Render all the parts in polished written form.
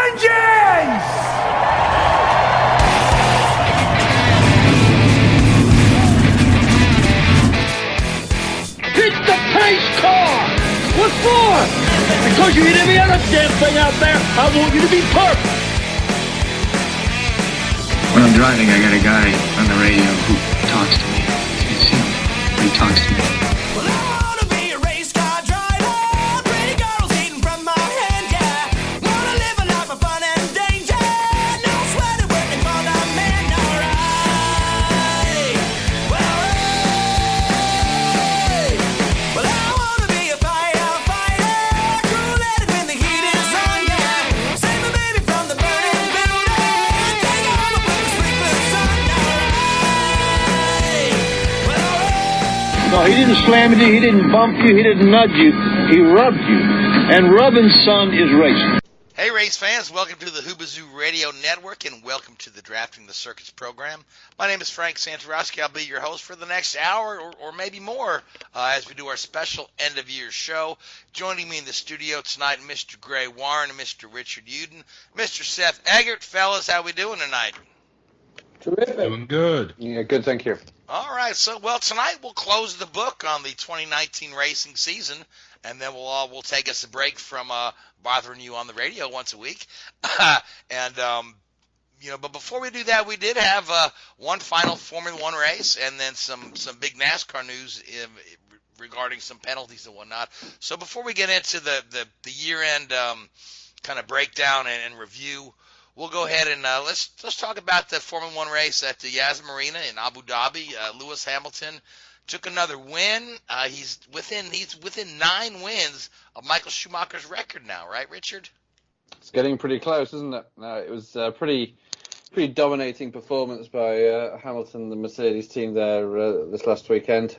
engines! Hit the pace car! What for? Because you hit every other damn thing out there. I want you to be perfect. When I'm driving, I got a guy on the radio who talks to me. It's him. He talks to me. Well, I wanna be a race car driver. Pretty girls eating from my hand, yeah. Wanna live a life of fun and danger. No sweater working for the man, alright. Well, I wanna be a firefighter. Cool-headed when the heat is on, yeah. Save my baby from the burning building. Take her home and put the sprinklers on, alright. No, he didn't slam you, he didn't bump you, he didn't nudge you, he rubbed you. And rubbing, son, is racing. Hey race fans, welcome to the Hoobazoo Radio Network and welcome to the Drafting the Circuits program. My name is Frank Santoroski. I'll be your host for the next hour or maybe more as we do our special end-of-year show. Joining me in the studio tonight, Mr. Gray Warren and Mr. Richard Youden. Mr. Seth Eggert, fellas, how we doing tonight? Terrific. Doing good. Yeah, good, thank you. All right, so tonight we'll close the book on the 2019 racing season, and then we'll take us a break from bothering you on the radio once a week. But before we do that, we did have one final Formula One race, and then some big NASCAR news regarding some penalties and whatnot. So before we get into the year-end kind of breakdown and review, we'll go ahead and let's talk about the Formula One race at the Yas Marina in Abu Dhabi. Lewis Hamilton took another win. He's within 9 wins of Michael Schumacher's record now, right, Richard? It's getting pretty close, isn't it? It was a pretty dominating performance by Hamilton, the Mercedes team there this last weekend.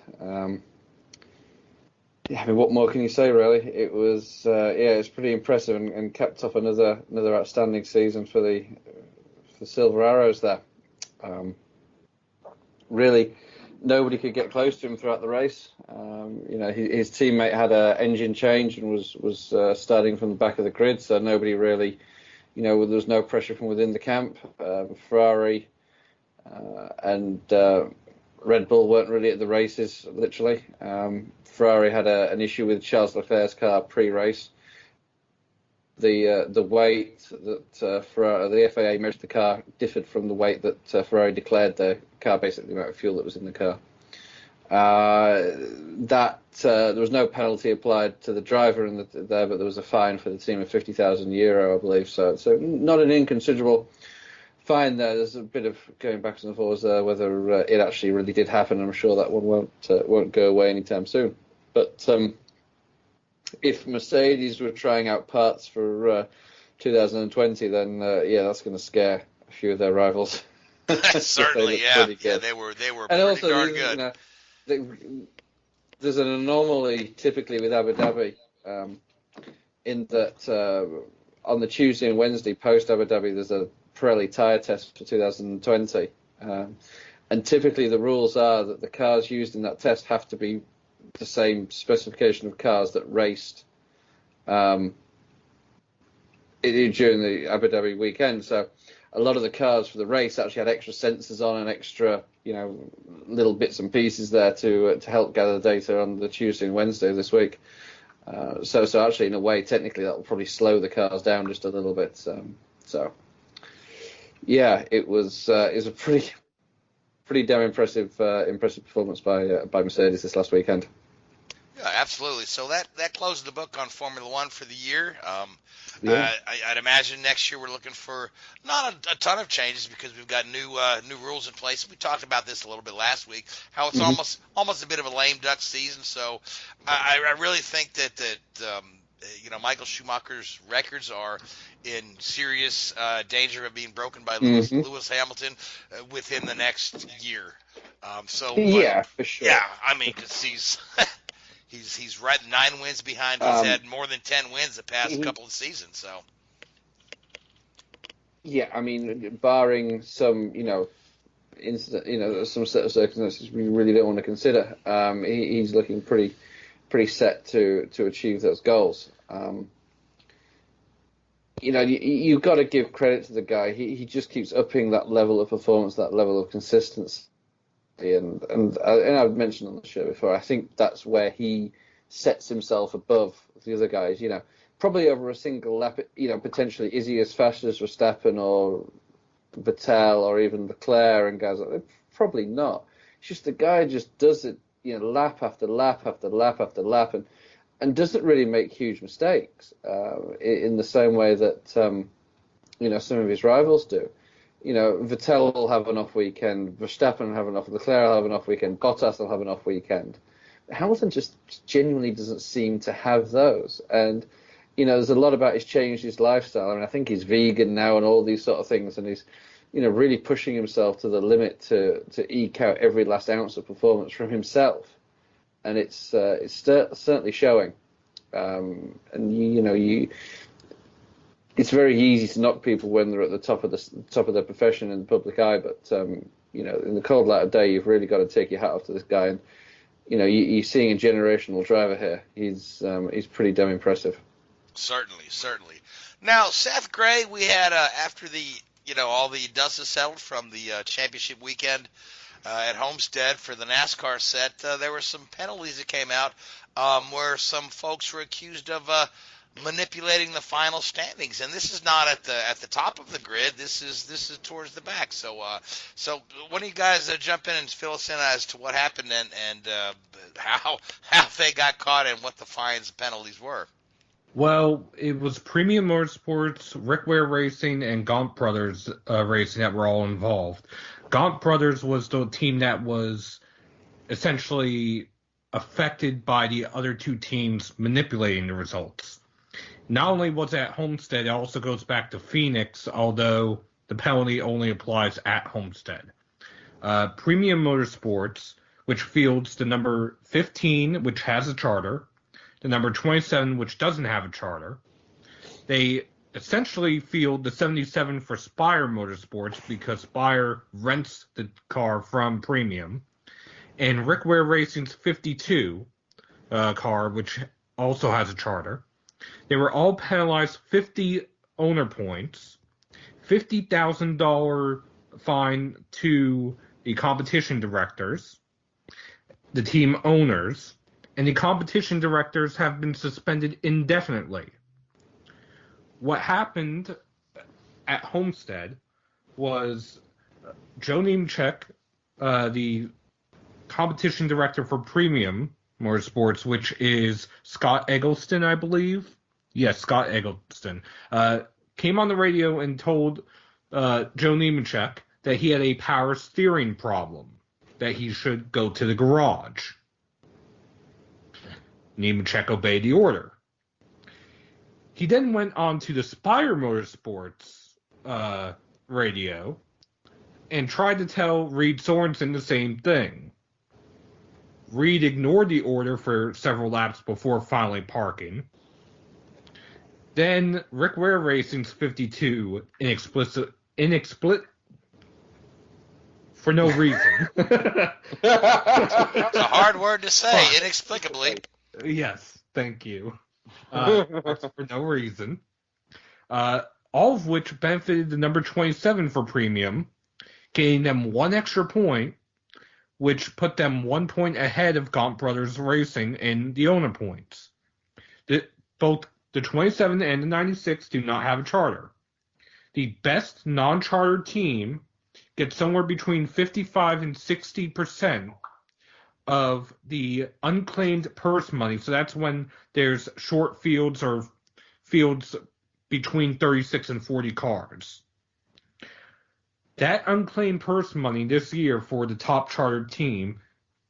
What more can you say, really? It was it's pretty impressive and capped off another outstanding season for the Silver Arrows there. Really, nobody could get close to him throughout the race. His teammate had an engine change and was starting from the back of the grid, so nobody really, there was no pressure from within the camp. Ferrari and Red Bull weren't really at the races, literally. Ferrari had an issue with Charles Leclerc's car pre-race. The weight that the FAA measured the car differed from the weight that Ferrari declared the car, basically the amount of fuel that was in the car. There was no penalty applied to the driver there, but there was a fine for the team of €50,000, I believe. So not an inconsiderable fine there. There's a bit of going backwards and forwards there whether it actually really did happen. I'm sure that one won't go away anytime soon. But if Mercedes were trying out parts for 2020, then that's going to scare a few of their rivals. Certainly, yeah. They were and pretty also, darn good. There's an anomaly typically with Abu Dhabi in that on the Tuesday and Wednesday post Abu Dhabi, there's a Pirelli tyre test for 2020, and typically the rules are that the cars used in that test have to be the same specification of cars that raced during the Abu Dhabi weekend. So a lot of the cars for the race actually had extra sensors on and extra, little bits and pieces there to help gather the data on the Tuesday and Wednesday of this week. So actually, in a way, technically, that will probably slow the cars down just a little bit. It was a pretty damn impressive performance by Mercedes this last weekend. Yeah, absolutely. So that closed the book on Formula One for the year. I'd imagine next year we're looking for not a ton of changes because we've got new rules in place. We talked about this a little bit last week, how it's almost a bit of a lame duck season. So I really think that Michael Schumacher's records are in serious danger of being broken by Lewis Hamilton within the next year. For sure. Yeah, I mean, because he's right 9 wins behind. He's had more than 10 wins the past couple of seasons. So. Yeah, I mean, barring some, incident, some set of circumstances we really don't want to consider, he's looking pretty set to achieve those goals. you've got to give credit to the guy. He just keeps upping that level of performance, that level of consistency. And I've mentioned on the show before, I think that's where he sets himself above the other guys. Probably over a single lap. Potentially, is he as fast as Verstappen or Vettel or even Leclerc and guys like that? Probably not. It's just the guy just does it, lap after lap after lap after lap, and doesn't really make huge mistakes in the same way that some of his rivals do. Vettel will have an off weekend, Verstappen will have an off, Leclerc will have an off weekend, Bottas will have an off weekend. Hamilton just genuinely doesn't seem to have those. And, there's a lot about he's changed his lifestyle. I mean, I think he's vegan now and all these sort of things, and he's, really pushing himself to the limit to eke out every last ounce of performance from himself. And it's certainly showing. It's very easy to knock people when they're at the top of their profession in the public eye, but in the cold light of day, you've really got to take your hat off to this guy. And you're seeing a generational driver here. He's pretty damn impressive. Certainly. Now, Seth Gray, we had after the all the dust has settled from the championship weekend at Homestead for the NASCAR set. There were some penalties that came out where some folks were accused of manipulating the final standings, and this is not at the top of the grid. This is towards the back. So why don't you guys jump in and fill us in as to what happened and how they got caught and what the fines and penalties were? Well, it was Premium Motorsports, Rick Ware Racing, and Gaunt Brothers Racing that were all involved. Gaunt Brothers was the team that was essentially affected by the other two teams manipulating the results. Not only was it at Homestead, it also goes back to Phoenix, although the penalty only applies at Homestead. Premium Motorsports, which fields the number 15, which has a charter, the number 27, which doesn't have a charter. They essentially field the 77 for Spire Motorsports because Spire rents the car from Premium. And Rick Ware Racing's 52 car, which also has a charter. They were all penalized 50 owner points, $50,000 fine to the competition directors, the team owners, and the competition directors have been suspended indefinitely. What happened at Homestead was Joe Nemechek, the competition director for Premium Motorsports, which is Scott Eggleston, I believe. Yes, Scott Eggleston. Came on the radio and told Joe Nemechek that he had a power steering problem, that he should go to the garage. Nemechek obeyed the order. He then went on to the Spire Motorsports radio and tried to tell Reed Sorensen the same thing. Reed ignored the order for several laps before finally parking. Then Rick Ware Racing's 52 inexplicit for no reason. It's a hard word to say, inexplicably. Yes, thank you. For no reason. All of which benefited the number 27 for Premium, gaining them one extra point, which put them 1 point ahead of Gaunt Brothers Racing in the owner points. Both the 27 and the 96 do not have a charter. The best non-chartered team gets somewhere between 55 and 60% of the unclaimed purse money. So that's when there's short fields or fields between 36 and 40 cars. That unclaimed purse money this year for the top chartered team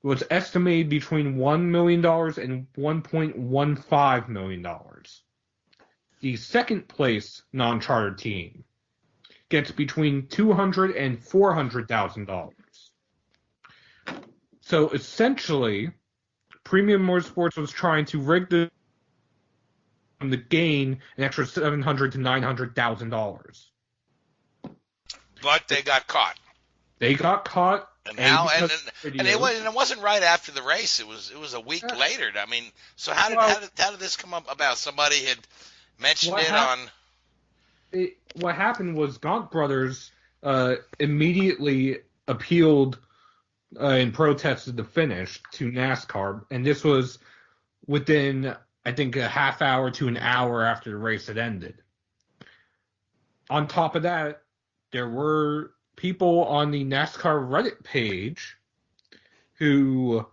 was estimated between $1 million and $1.15 million. The second place non-chartered team gets between $200,000 and $400,000. So essentially, Premium Motorsports was trying to rig the gain an extra $700,000 to $900,000. But they got caught. They got caught. And it wasn't right after the race. It was a week later. I mean, so how did this come up about? Somebody had mentioned it on. what happened was Gaunt Brothers immediately appealed and protested the finish to NASCAR, and this was within, I think, a half hour to an hour after the race had ended. On top of that, there were people on the NASCAR Reddit page who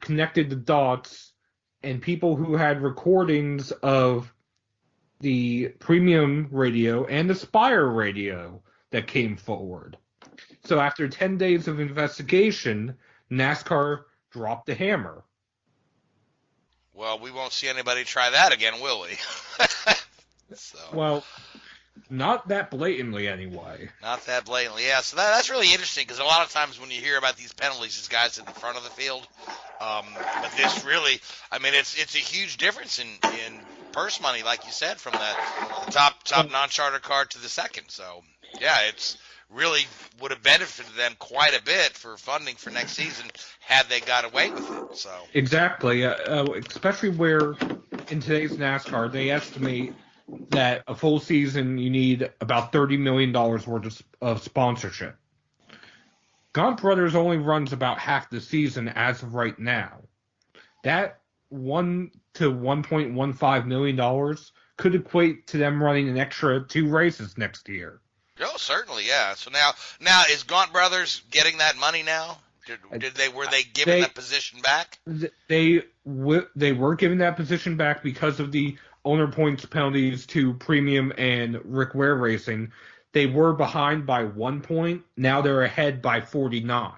connected the dots, and people who had recordings of the premium radio and the Spire radio that came forward. So after 10 days of investigation, NASCAR dropped the hammer. Well, we won't see anybody try that again, will we? So. Well, not that blatantly anyway. Not that blatantly, yeah. So that's really interesting, because a lot of times when you hear about these penalties, it's guys in the front of the field. But this really, I mean, it's a huge difference in purse money, like you said, from the top non-charter car to the second. So, yeah, it's really would have benefited them quite a bit for funding for next season had they got away with it. So exactly, especially where in today's NASCAR they estimate that a full season you need about $30 million worth of sponsorship. Gaunt Brothers only runs about half the season as of right now. That $1 to $1.15 million could equate to them running an extra 2 races next year. Oh, certainly, yeah. So now is Gaunt Brothers getting that money now? Were they given that position back? They were given that position back because of the owner points penalties to Premium and Rick Ware Racing. They were behind by 1 point. Now they're ahead by 49.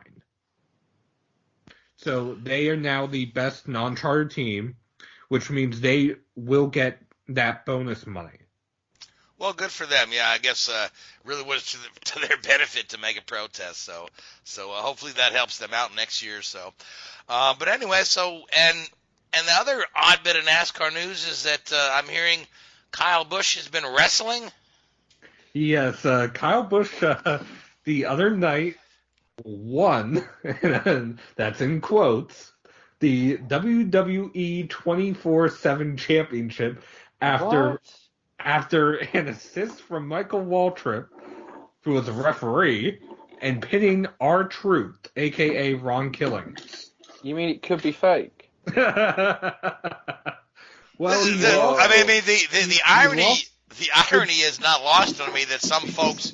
So they are now the best non-charter team, which means they will get that bonus money. Well, good for them. Yeah, I guess really was to their benefit to make a protest. So hopefully that helps them out next year. So, but anyway, and the other odd bit of NASCAR news is that I'm hearing Kyle Busch has been wrestling. Yes, Kyle Busch the other night won, and that's in quotes, the WWE 24/7 Championship after an assist from Michael Waltrip, who was a referee, and pinning R-Truth, a.k.a. Ron Killings. You mean it could be fake? Well, the irony is not lost on me that some folks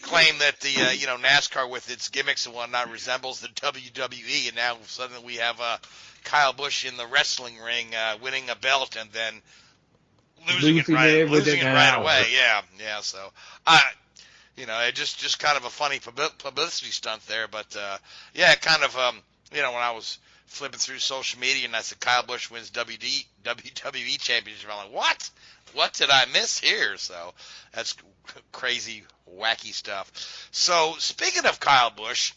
claim that the NASCAR with its gimmicks and whatnot resembles the WWE, and now suddenly we have Kyle Busch in the wrestling ring winning a belt and then losing it right away. Yeah. So it just kind of a funny publicity stunt there, but kind of when I was flipping through social media and I said Kyle Busch wins WWE Championship, I'm like, what did I miss here? So that's crazy, wacky stuff. So speaking of Kyle Busch,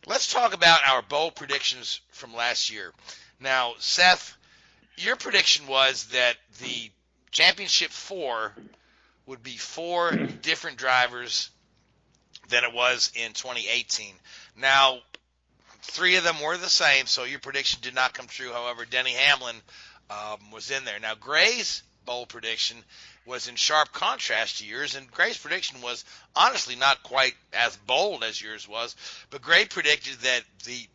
let's talk about our bold predictions from last year. Now, Seth, your prediction was that the Championship 4 would be 4 different drivers than it was in 2018. Now, 3 of them were the same, so your prediction did not come true. However, Denny Hamlin was in there. Now, Gray's bold prediction was in sharp contrast to yours, and Gray's prediction was honestly not quite as bold as yours was, but Gray predicted that the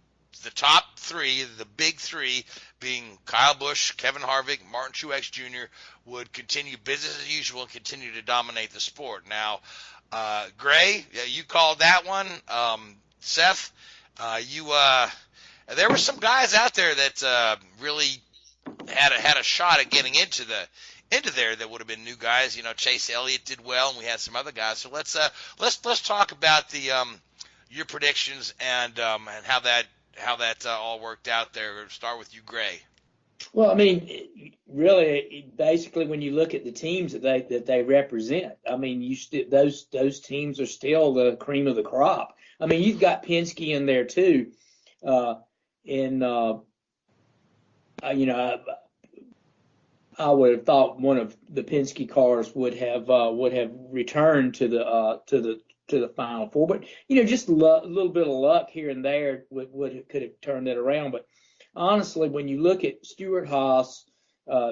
top 3, the big 3, being Kyle Busch, Kevin Harvick, Martin Truex Jr., would continue business as usual and continue to dominate the sport. Now, Gray, you called that one. Seth, there were some guys out there that really had a shot at getting into there that would have been new guys. Chase Elliott did well, and we had some other guys. So let's talk about your predictions and how that all worked out there. We'll start with you, Gray. Well, I mean, really, basically, when you look at the teams that they represent, I mean, those teams are still the cream of the crop. I mean, you've got Penske in there too, I would have thought one of the Penske cars would have returned to the Final Four, but just a little bit of luck here and there could have turned that around. But honestly, when you look at Stewart Haas,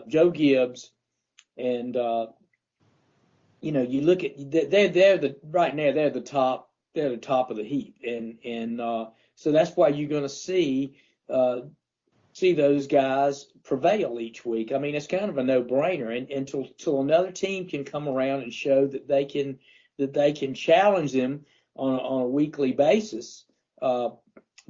Joe Gibbs, and you look at they're the right now they're the top of the heap, and so that's why you're going to see those guys prevail each week. I mean, it's kind of a no-brainer, and until another team can come around and show that they can challenge them on a weekly basis.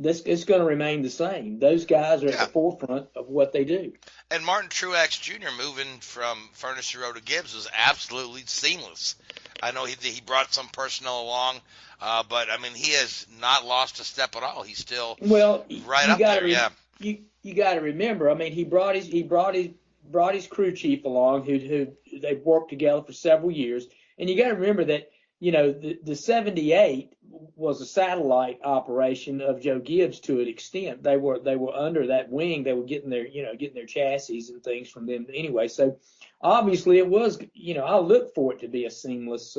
This is going to remain the same. Those guys are at the forefront of what they do. And Martin Truex Jr. moving from Furnace Row to Gibbs was absolutely seamless. I know he brought some personnel along, but I mean he has not lost a step at all. He's still right up there. You got to remember. I mean, he brought his crew chief along, who they've worked together for several years, and you got to remember that the 78 was a satellite operation of Joe Gibbs to an extent. They were under that wing. They were getting their chassis and things from them anyway. So obviously it was, I look for it to be a seamless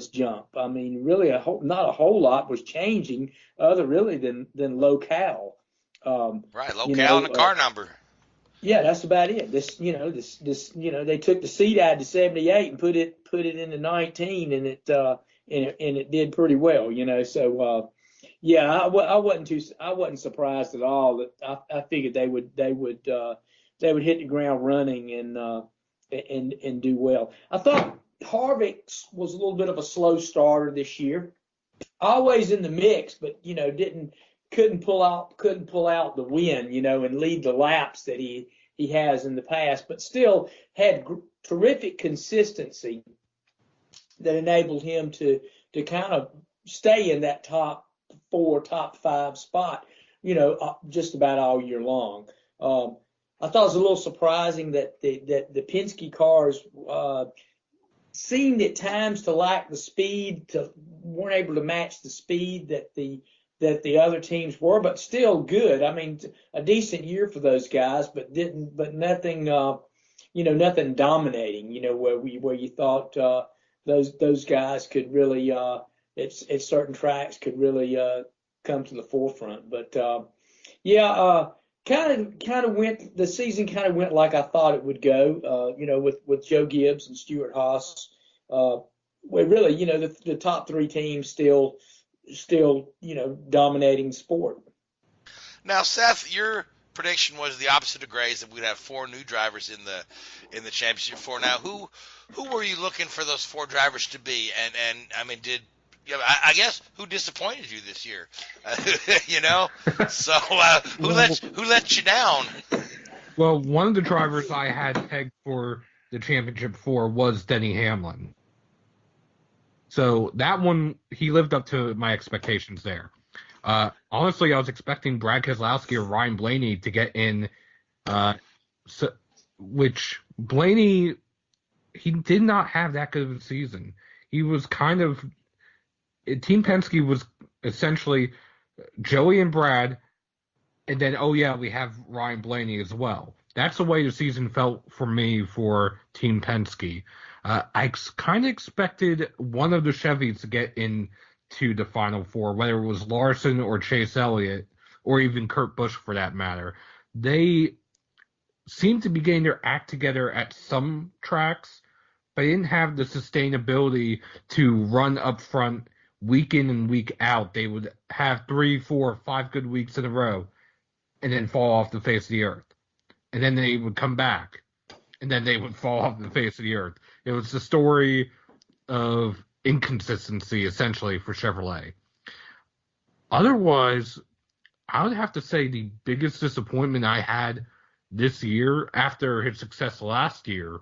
jump. I mean, really not a whole lot was changing other really than locale. Right, locale and the car number. Yeah, that's about it. This they took the seat out to 78 and put it into 19, and it did pretty well, So I wasn't surprised at all. That I figured they would hit the ground running and do well. I thought Harvick was a little bit of a slow starter this year. Always in the mix, but couldn't pull out the win, and lead the laps that he has in the past, but still had terrific consistency that enabled him to kind of stay in that top 4, top 5 spot, just about all year long. I thought it was a little surprising that the Penske cars seemed at times to lack the speed, weren't able to match the speed that the other teams were, but still good. I mean, a decent year for those guys, but nothing, nothing dominating, where you thought those guys could really, at certain tracks could really come to the forefront. But the season kind of went like I thought it would go, with Joe Gibbs and Stuart Haas. Where really, the top 3 teams still dominating sport. Now, Seth, your prediction was the opposite of Gray's, that we'd have 4 new drivers in the championship 4. Now, who were you looking for those 4 drivers to be? And I mean, I guess who disappointed you this year? So who let you down? Well, one of the drivers I had pegged for the championship 4 was Denny Hamlin. So that one, he lived up to my expectations there. Honestly, I was expecting Brad Keselowski or Ryan Blaney to get in, which Blaney, he did not have that good of a season. He was kind of, Team Penske was essentially Joey and Brad, and then, we have Ryan Blaney as well. That's the way the season felt for me for Team Penske. I kind of expected one of the Chevys to get into the Final 4, whether it was Larson or Chase Elliott, or even Kurt Busch for that matter. They seemed to be getting their act together at some tracks, but they didn't have the sustainability to run up front week in and week out. They would have 3, 4, 5 good weeks in a row and then fall off the face of the earth. And then they would come back, and then they would fall off the face of the earth. It was the story of inconsistency, essentially, for Chevrolet. Otherwise, I would have to say the biggest disappointment I had this year, after his success last year,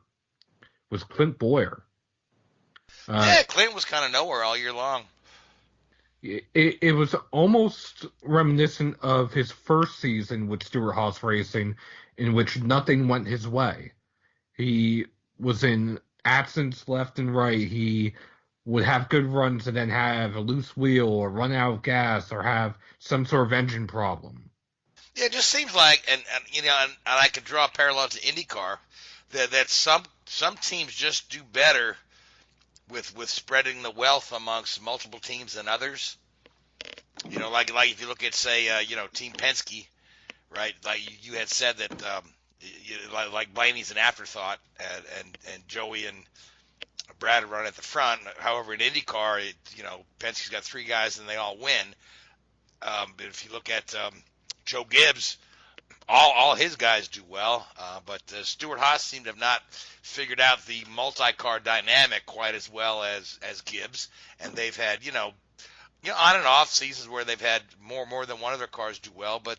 was Clint Bowyer. Clint was kind of nowhere all year long. It was almost reminiscent of his first season with Stewart Haas Racing, in which nothing went his way. He was in absence left and right. He would have good runs and then have a loose wheel or run out of gas or have some sort of engine problem. Yeah, it just seems like, and I could draw a parallel to IndyCar, that some teams just do better with spreading the wealth amongst multiple teams than others. Like if you look at, say, Team Penske, right? Like you had said that like Blaney's an afterthought, and Joey and Brad run at the front. However, in IndyCar, Penske's got 3 guys and they all win. But if you look at Joe Gibbs, all his guys do well, but Stuart Haas seemed to have not figured out the multi-car dynamic quite as well as Gibbs, and they've had on and off seasons where they've had more than one of their cars do well, but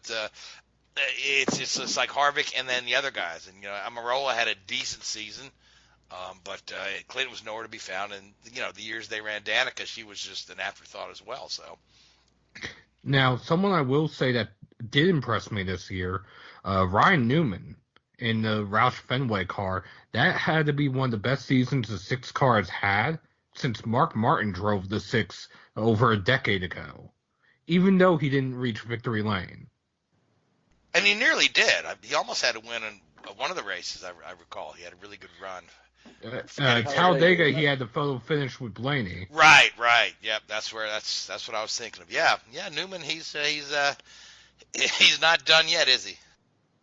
it's just like Harvick and then the other guys, and Amarola had a decent season, but Clayton was nowhere to be found, and the years they ran Danica, she was just an afterthought as well. So now, someone I will say that did impress me this year, Ryan Newman in the Roush Fenway car. That had to be one of the best seasons the 6 car has had since Mark Martin drove the 6 over a decade ago, even though he didn't reach victory lane. And he nearly did. He almost had to win in one of the races, I recall. He had a really good run. Talladega, he had the photo finish with Blaney. Right. Yep, that's what I was thinking of. Yeah, Newman, he's not done yet, is he?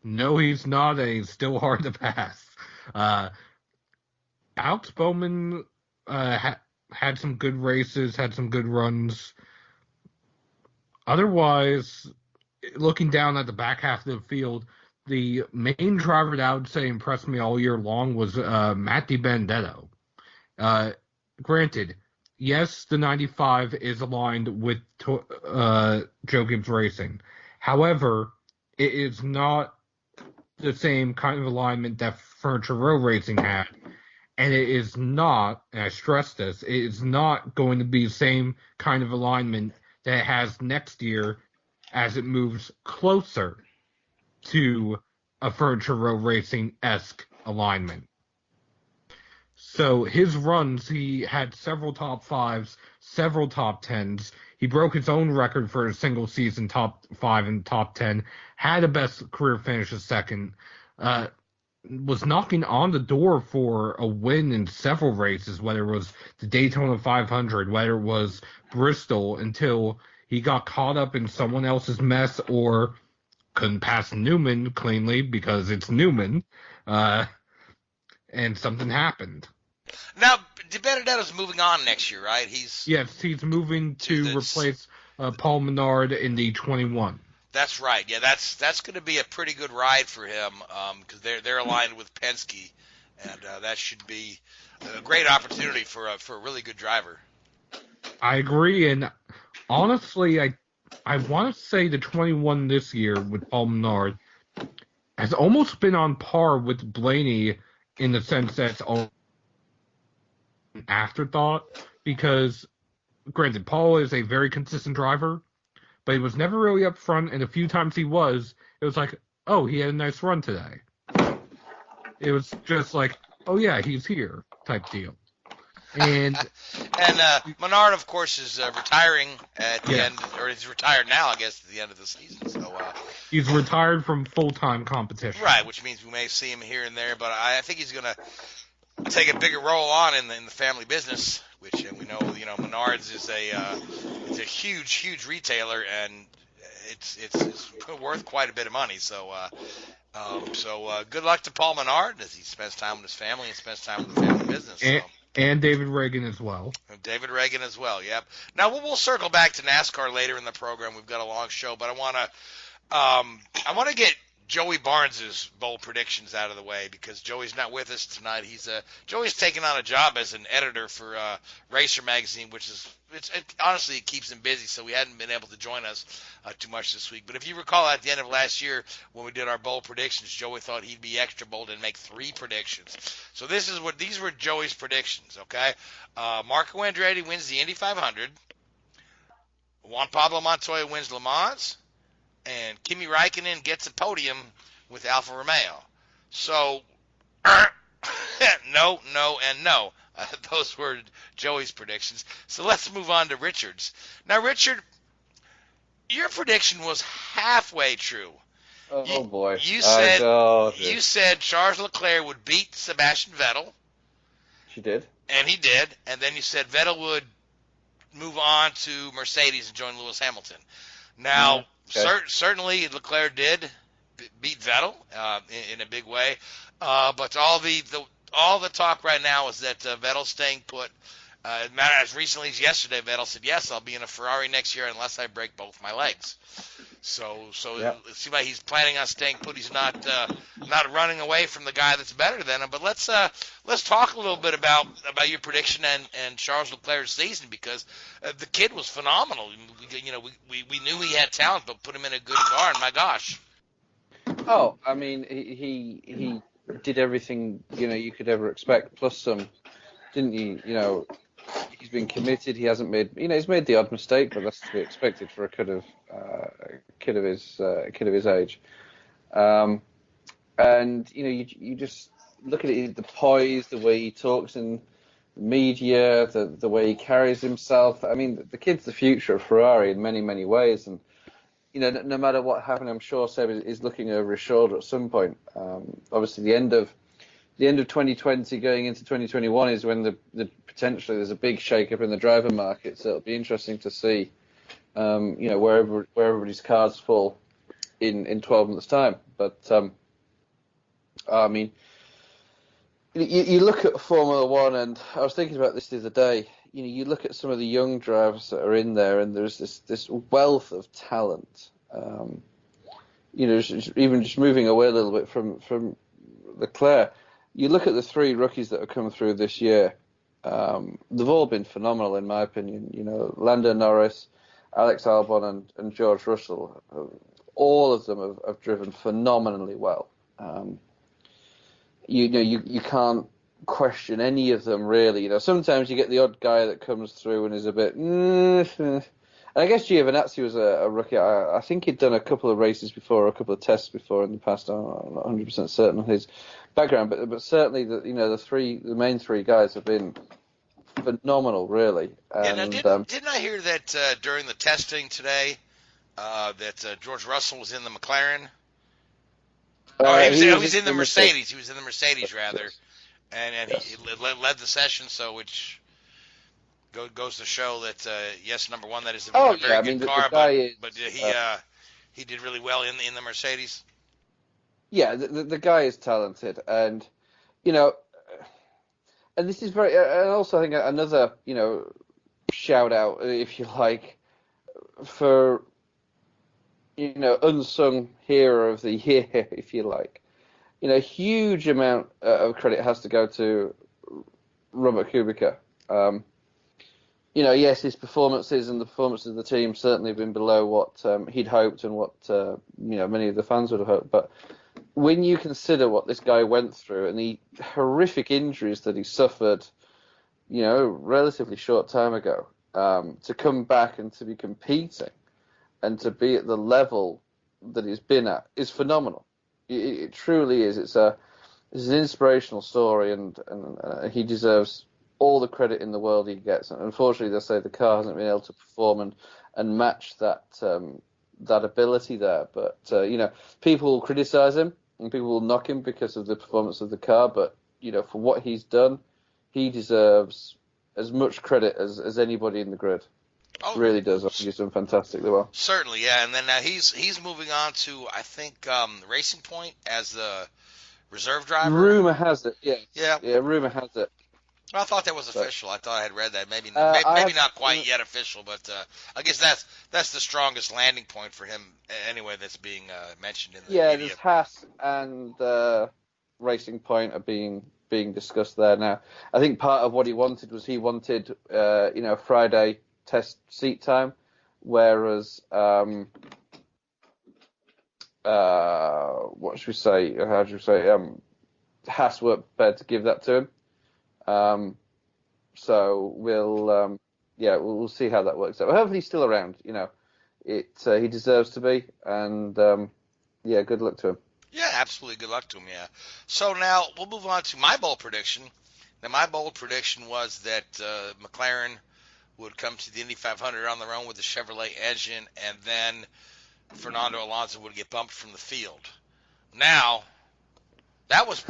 No, he's not, and he's still hard to pass. Alex Bowman had some good races, had some good runs. Otherwise, looking down at the back half of the field, the main driver that I would say impressed me all year long was Matt DiBenedetto. Granted, yes, the 95 is aligned with Joe Gibbs Racing. However, it is not the same kind of alignment that Furniture Row Racing had. And it is not, and I stress this, it is not going to be the same kind of alignment that it has next year as it moves closer to a Furniture Row Racing-esque alignment. So his runs, he had several top 5s, several top 10s. He broke his own record for a single season top 5 and top 10, had a best career finish a second, was knocking on the door for a win in several races, whether it was the Daytona 500, whether it was Bristol, until he got caught up in someone else's mess or couldn't pass Newman cleanly because it's Newman, and something happened. Now, DiBenedetto's moving on next year, right? Yes, he's moving to replace Paul Menard in the 21. That's right. Yeah, that's going to be a pretty good ride for him because they're aligned with Penske, and that should be a great opportunity for a really good driver. I agree, and honestly, I want to say the 21 this year with Paul Menard has almost been on par with Blaney in the sense that it's all an afterthought, because granted, Paul is a very consistent driver, but he was never really up front, and a few times he was, it was like, oh, he had a nice run today. It was just like, oh yeah, he's here type deal. And Menard, of course, is retiring at the end, or he's retired now, I guess, at the end of the season. So he's retired from full-time competition. Right, which means we may see him here and there, but I think he's going to take a bigger role on in the family business, which we know, Menards is it's a huge retailer, and it's worth quite a bit of money. So good luck to Paul Menard as he spends time with his family and spends time with the family business. And David Reagan as well. David Reagan as well, yep. Now, we'll circle back to NASCAR later in the program. We've got a long show, but I want to get Joey Barnes's bold predictions out of the way because Joey's not with us tonight. Joey's taking on a job as an editor for Racer Magazine, which is honestly it keeps him busy, so he hadn't been able to join us too much this week. But if you recall, at the end of last year when we did our bold predictions, Joey thought he'd be extra bold and make 3 predictions. So these were Joey's predictions. Okay, Marco Andretti wins the Indy 500. Juan Pablo Montoya wins Le Mans. And Kimi Räikkönen gets a podium with Alfa Romeo. So, no, and no. Those were Joey's predictions. So let's move on to Richard's. Now, Richard, your prediction was halfway true. Oh boy! You said Charles Leclerc would beat Sebastian Vettel. She did. And he did. And then you said Vettel would move on to Mercedes and join Lewis Hamilton. Now. Okay. Certainly, Leclerc did beat Vettel in a big way, but all all the talk right now is that Vettel's staying put. As recently as yesterday, Vettel said, yes, I'll be in a Ferrari next year unless I break both my legs. So Yep. it seems like he's planning on staying put. He's not running away from the guy that's better than him. But let's talk a little bit about your prediction and Charles Leclerc's season, because the kid was phenomenal. We knew he had talent, but put him in a good car, and my gosh. Oh, I mean, he did everything you could ever expect, plus some, didn't you? He's been committed. He hasn't made he's made the odd mistake, but that's to be expected for a kid of his age. And you just look at it, the poise, the way he talks in the media, the way he carries himself. I mean, the kid's the future of Ferrari in many, many ways, and no matter what happened, I'm sure Seb is looking over his shoulder at some point. Obviously, the end of 2020 going into 2021 is when the potentially there's a big shake-up in the driver market. So it'll be interesting to see, where everybody's cards fall in 12 months' time. But I mean, you look at Formula One, and I was thinking about this the other day. You look at some of the young drivers that are in there, and there's this wealth of talent. Even just moving away a little bit from Leclerc, you look at the three rookies that have come through this year. They've all been phenomenal, in my opinion. Lando Norris, Alex Albon, and George Russell. All of them have driven phenomenally well. You can't question any of them, really. Sometimes you get the odd guy that comes through and is a bit. And I guess Giovinazzi was a rookie. I think he'd done a couple of races before, a couple of tests before in the past. I'm not 100% certain on his background, but certainly the main three guys have been phenomenal, really. And, didn't I hear that during the testing today that George Russell was in the McLaren? He was in the Mercedes. He was in the Mercedes, rather, and he led the session. So which goes to show that yes, number one, that is a very good car, but he did really well in the Mercedes. Yeah, the guy is talented, and and this is very. And also, I think another shout out, if you like, for unsung hero of the year, if you like. A huge amount of credit has to go to Robert Kubica. Yes, his performances and the performances of the team certainly have been below what he'd hoped and what many of the fans would have hoped. But when you consider what this guy went through and the horrific injuries that he suffered, relatively short time ago, to come back and to be competing and to be at the level that he's been at is phenomenal. It truly is. It's an inspirational story, and he deserves all the credit in the world he gets. And unfortunately, they say the car hasn't been able to perform and match that ability there. But people will criticise him and people will knock him because of the performance of the car. But for what he's done, he deserves as much credit as anybody in the grid. Oh, really does. I think he's done fantastically well. Certainly, yeah. And then now he's moving on to, I think, Racing Point as the reserve driver. Rumor has it, yeah. Yeah. Rumor has it. I thought that was official. I thought I had read that. Maybe not quite yet official, but I guess that's the strongest landing point for him anyway. That's being mentioned in the media. There's Haas and Racing Point are being discussed there now. I think part of what he wanted was Friday test seat time, whereas what should we say? How do you say? Haas weren't prepared to give that to him. So we'll see how that works out. Well, hopefully he's still around. He deserves to be, and good luck to him. Yeah, absolutely. Good luck to him. Yeah. So now we'll move on to my bold prediction. Now, my bold prediction was that McLaren would come to the Indy 500 on their own with the Chevrolet engine, and then Fernando Alonso would get bumped from the field. Now, that was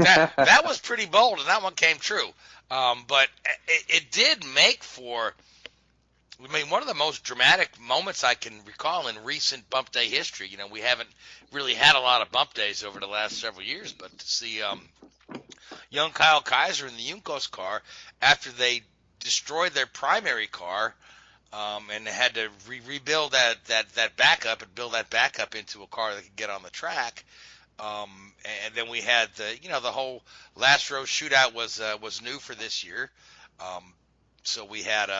pretty bold, and that one came true. But it did make for I mean, one of the most dramatic moments I can recall in recent bump day history. We haven't really had a lot of bump days over the last several years, but to see young Kyle Kaiser in the Juncos car after they destroyed their primary car, and they had to rebuild that backup and build that backup into a car that could get on the track. And then we had the whole last row shootout was new for this year. So we had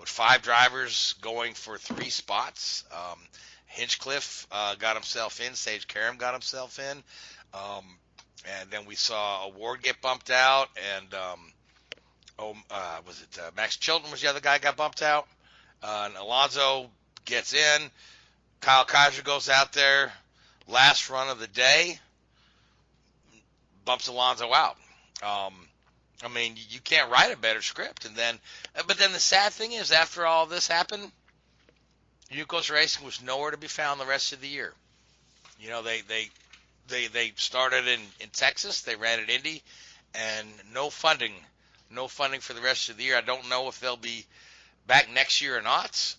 5 drivers going for 3 spots. Hinchcliffe got himself in. Sage Karam got himself in. And then we saw a Ward get bumped out, and Max Chilton was the other guy got bumped out. And Alonso gets in. Kyle Kaiser goes out there, last run of the day, bumps Alonso out. I mean, you can't write a better script. But then the sad thing is, after all this happened, Juncos Racing was nowhere to be found the rest of the year. They started in Texas, they ran at Indy, and no funding for the rest of the year. I don't know if they'll be back next year or not.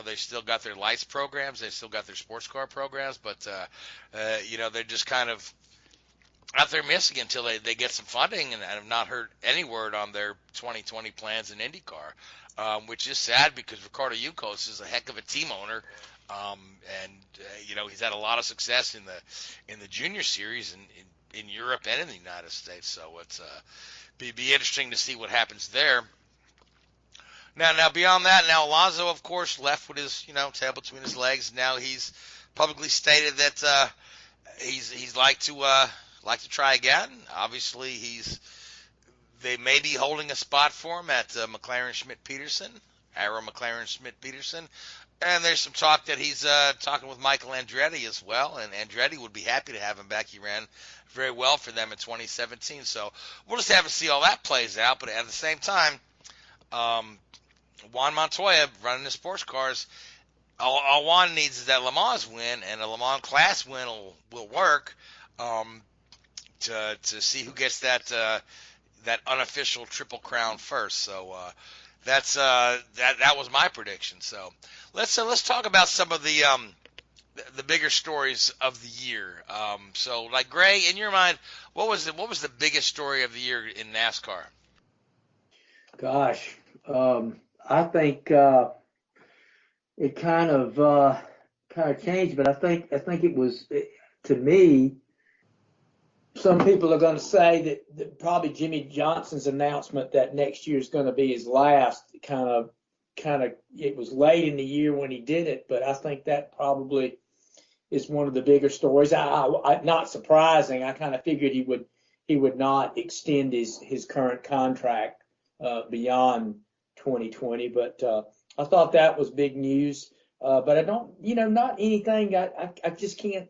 They still got their lights programs, they still got their sports car programs, but they're just kind of out there missing until they get some funding, and I have not heard any word on their 2020 plans in IndyCar, which is sad because Ricardo Juncos is a heck of a team owner, and he's had a lot of success in the junior series in Europe and in the United States. So it's be interesting to see what happens there. Now beyond that, Alonso, of course, left with his tail between his legs. Now he's publicly stated that he's like to try again. Obviously, they may be holding a spot for him at McLaren Schmidt-Peterson, Arrow McLaren Schmidt-Peterson, and there's some talk that he's talking with Michael Andretti as well, and Andretti would be happy to have him back. He ran very well for them in 2017, so we'll just have to see how that plays out. But at the same time, Juan Montoya running the sports cars, all Juan needs is that Le Mans win, and a Le Mans class win will work. To see who gets that unofficial Triple Crown first. So that was my prediction. So let's talk about some of the bigger stories of the year. So like Gray, in your mind, what was the biggest story of the year in NASCAR? Gosh, I think it kind of changed, but I think it was, to me. Some people are going to say that probably Jimmy Johnson's announcement that next year is going to be his last kind of it was late in the year when he did it, but I think that probably is one of the bigger stories. I not surprising. I kind of figured he would not extend his current contract beyond 2020, but I thought that was big news. But I don't, not anything. I just can't.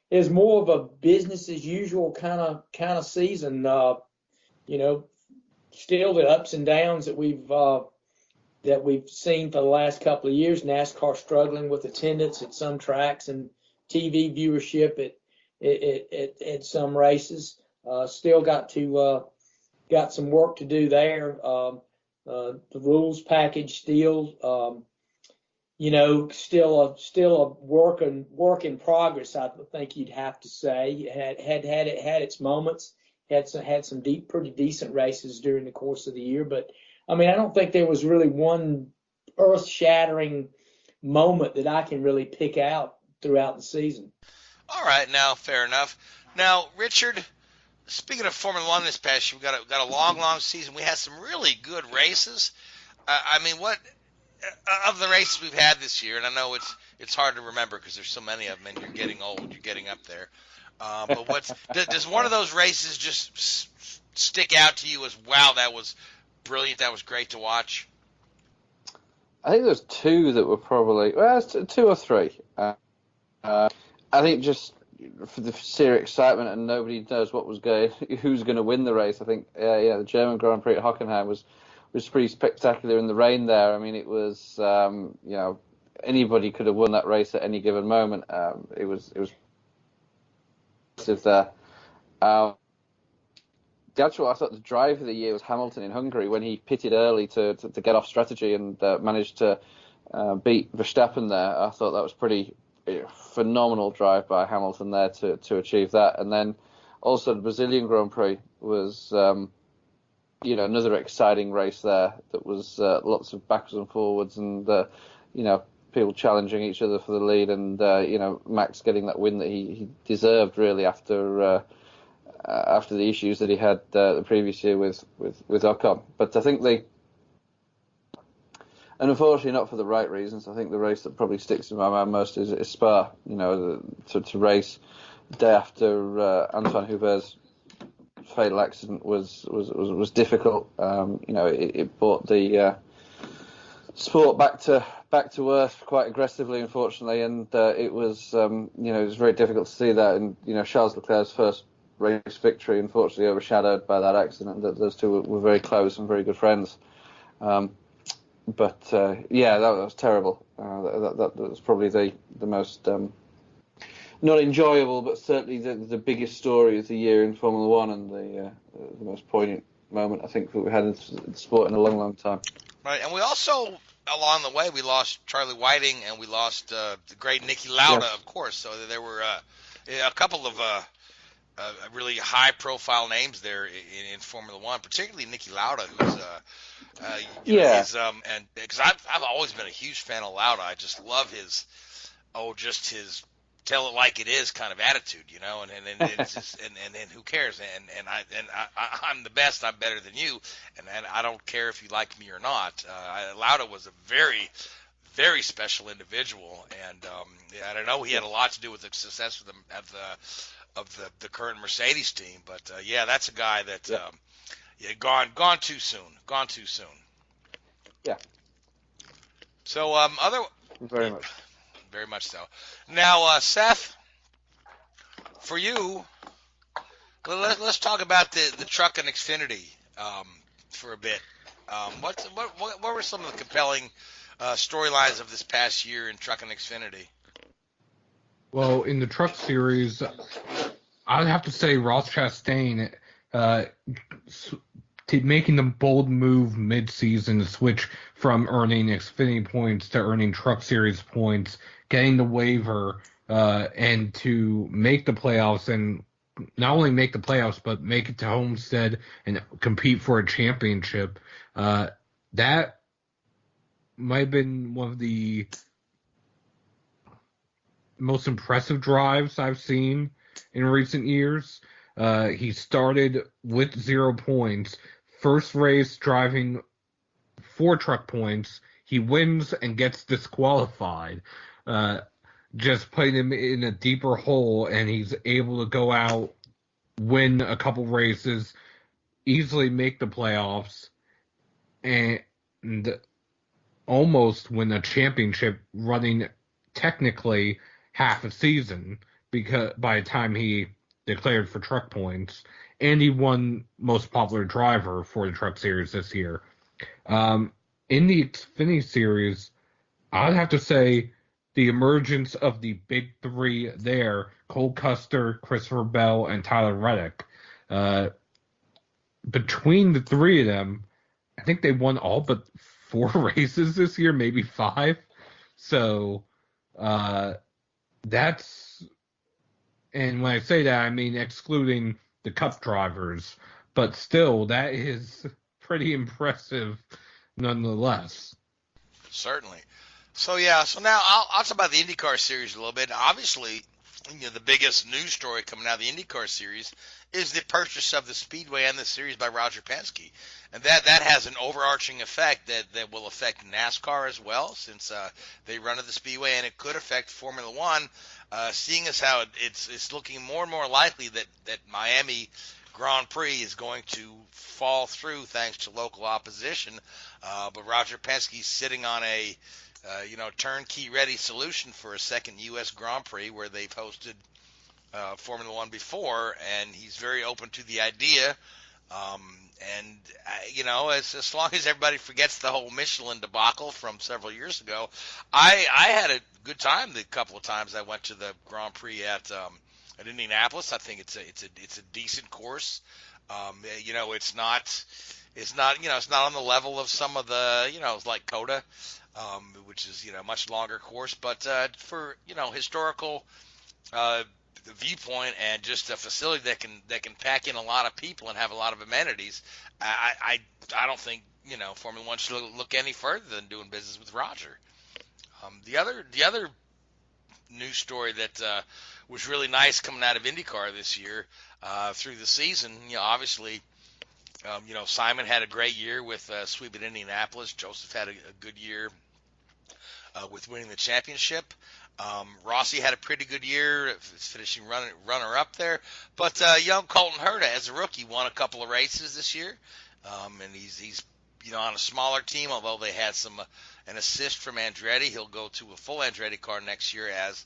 It's more of a business as usual kind of season. Still the ups and downs that we've seen for the last couple of years. NASCAR struggling with attendance at some tracks and TV viewership at some races. Still got some work to do there. The rules package still. Still a work in progress. I think you'd have to say it had its moments. Had some pretty decent races during the course of the year, but I mean, I don't think there was really one earth-shattering moment that I can really pick out throughout the season. All right, now fair enough. Now, Richard, speaking of Formula One this past year, we got a long season. We had some really good races. I mean, what? Of the races we've had this year, and I know it's hard to remember because there's so many of them, and you're getting old, you're getting up there. But does one of those races just stick out to you as, wow, that was brilliant, that was great to watch? I think there's 2 that were probably, 2 or 3. I think just for the sheer excitement, and nobody knows who's going to win the race. I think the German Grand Prix at Hockenheim was pretty spectacular in the rain there. I mean, it was, anybody could have won that race at any given moment. It was there. I thought the drive of the year was Hamilton in Hungary when he pitted early to get off strategy and managed to beat Verstappen there. I thought that was pretty phenomenal drive by Hamilton there to achieve that. And then also the Brazilian Grand Prix was, another exciting race there that was lots of backwards and forwards and, people challenging each other for the lead and, Max getting that win that he deserved really after the issues that he had the previous year with Ocon. But I think and unfortunately not for the right reasons, I think the race that probably sticks in my mind most is Spa. To race the day after Antoine Hubert's fatal accident was difficult. It brought the sport back to earth quite aggressively, unfortunately, and it was very difficult to see that. And Charles Leclerc's first race victory, unfortunately, overshadowed by that accident. That those two were very close and very good friends. But that was terrible. That was probably the most not enjoyable, but certainly the biggest story of the year in Formula One and the most poignant moment I think that we had in the sport in a long, long time. Right, and we also, along the way, we lost Charlie Whiting and we lost the great Niki Lauda, Yes. of course. So there were a couple of really high-profile names there in Formula One, particularly Niki Lauda, who's and because I've always been a huge fan of Lauda. I just love his tell it like it is kind of attitude, and it's just, and who cares? And I'm the best. I'm better than you, and I don't care if you like me or not. Lauda was a very, very special individual, and I don't know. He had a lot to do with the success of the current Mercedes team, but that's a guy that gone too soon. Gone too soon. Yeah. So Very much. Very much so. Now, Seth, for you, let's talk about the truck and Xfinity for a bit. What were some of the compelling storylines of this past year in truck and Xfinity? Well, in the truck series, I'd have to say Ross Chastain making the bold move mid-season to switch from earning Xfinity points to earning Truck Series points, getting the waiver, and to make the playoffs, and not only make the playoffs, but make it to Homestead and compete for a championship. That might have been one of the most impressive drives I've seen in recent years. He started with 0 points. First race driving 4 truck points. He wins and gets disqualified. Just putting him in a deeper hole, and he's able to go out, win a couple races, easily make the playoffs, and almost win a championship running technically half a season, because by the time he declared for truck points, and he won most popular driver for the truck series this year. In the Xfinity series, I'd have to say the emergence of the big three there, Cole Custer, Christopher Bell, and Tyler Reddick. Between the three of them, I think they won all but 4 races this year, maybe 5. So that's, and when I say that, I mean excluding the Cup drivers, but still, that is pretty impressive nonetheless. Certainly. So now I'll talk about the IndyCar series a little bit. Obviously, the biggest news story coming out of the IndyCar series is the purchase of the Speedway and the series by Roger Penske. And that has an overarching effect that will affect NASCAR as well, since they run at the Speedway, and it could affect Formula One, seeing as how it's looking more and more likely that Miami Grand Prix is going to fall through thanks to local opposition. But Roger Penske's sitting on a turnkey ready solution for a second U.S. Grand Prix where they've hosted Formula One before, and he's very open to the idea. As long as everybody forgets the whole Michelin debacle from several years ago, I had a good time the couple of times I went to the Grand Prix at Indianapolis. I think it's a decent course. It's not, it's not on the level of some of the, like Coda, which is, much longer course, but for, historical viewpoint and just a facility that can pack in a lot of people and have a lot of amenities, I don't think, Formula One should look any further than doing business with Roger. The other news story that was really nice coming out of IndyCar this year through the season, obviously, Simon had a great year with Sweep at Indianapolis. Joseph had a good year with winning the championship. Rossi had a pretty good year, finishing runner up there. But young Colton Herta, as a rookie, won a couple of races this year, and he's on a smaller team. Although they had an assist from Andretti, he'll go to a full Andretti car next year, as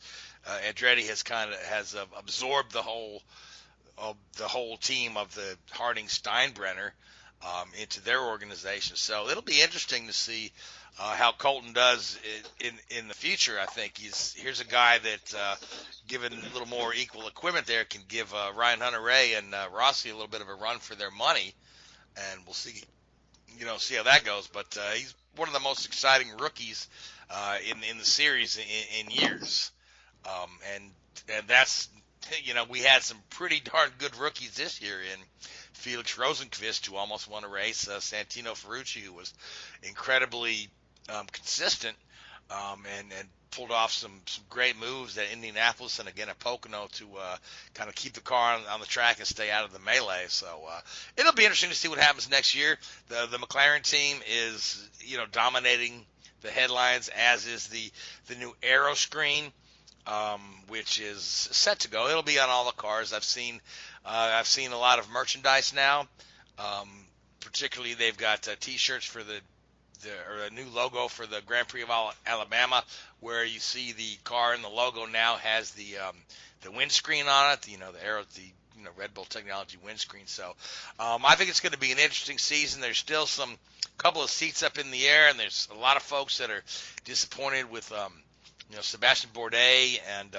Andretti has absorbed the whole team of the Harding Steinbrenner into their organization. So it'll be interesting to see how Colton does in the future. I think here's a guy that, given a little more equal equipment there, can give Ryan Hunter-Reay and Rossi a little bit of a run for their money, and we'll see how that goes. But he's one of the most exciting rookies in the series in years, and that's, we had some pretty darn good rookies this year in Felix Rosenqvist, who almost won a race, Santino Ferrucci, who was incredibly consistent, and pulled off some great moves at Indianapolis and again at Pocono to kind of keep the car on the track and stay out of the melee. So it'll be interesting to see what happens next year. The McLaren team is dominating the headlines, as is the new Aero screen, which is set to go. It'll be on all the cars. I've seen a lot of merchandise now. Particularly, they've got T-shirts for or a new logo for the Grand Prix of Alabama, where you see the car and the logo now has the windscreen on it. The Aero, the Red Bull technology windscreen. So I think it's going to be an interesting season. There's still couple of seats up in the air, and there's a lot of folks that are disappointed with Sebastian Bourdais and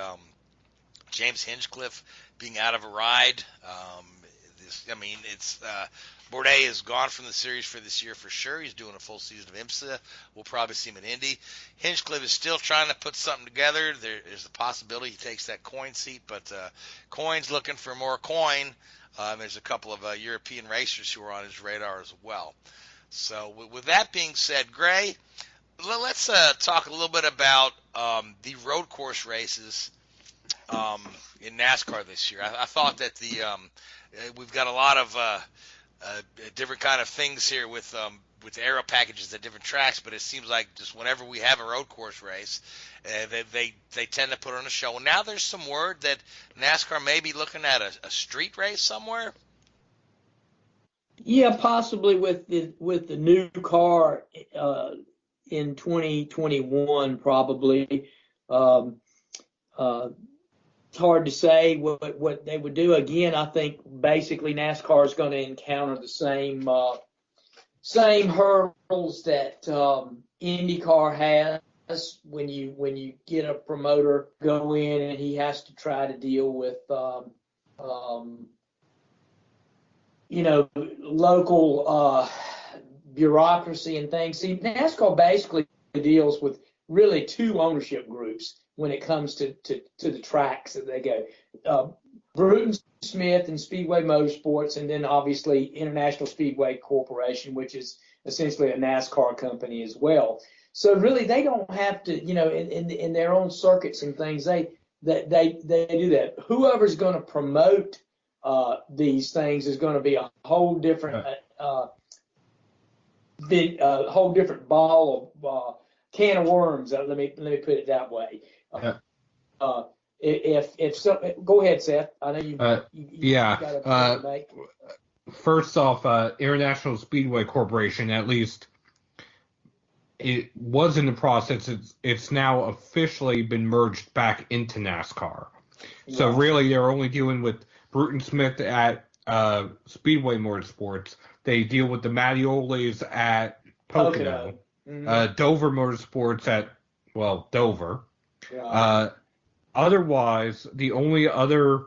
James Hinchcliffe being out of a ride. Bourdais is gone from the series for this year for sure. He's doing a full season of IMSA. We'll probably see him at Indy. Hinchcliffe is still trying to put something together. There's a possibility he takes that coin seat, but Coin's looking for more coin. There's a couple of European racers who are on his radar as well. So with that being said, Gray, let's talk a little bit about the road course races in NASCAR this year. I thought that we've got a lot of different kind of things here with aero packages at different tracks, but it seems like just whenever we have a road course race, they tend to put on a show. And now there's some word that NASCAR may be looking at a street race somewhere. Yeah, possibly with the new car in 2021, probably. It's hard to say what they would do. Again, I think basically NASCAR is going to encounter the same hurdles that IndyCar has when you get a promoter go in and he has to try to deal with local bureaucracy and things. See, NASCAR basically deals with really two ownership groups when it comes to the tracks that they go. Bruton Smith and Speedway Motorsports, and then obviously International Speedway Corporation, which is essentially a NASCAR company as well. So really, they don't have to, in their own circuits and things, they do that. Whoever's going to promote these things is going to be a whole different ball of can of worms. Let me put it that way. If so, go ahead, Seth. I know you got a point to make. First off, International Speedway Corporation, at least it was in the process. It's now officially been merged back into NASCAR. So really, they're only dealing with Bruton Smith at Speedway Motorsports. They deal with the Mattiolis at Pocono. Mm-hmm. Dover Motorsports at Dover. Yeah. Otherwise, the only other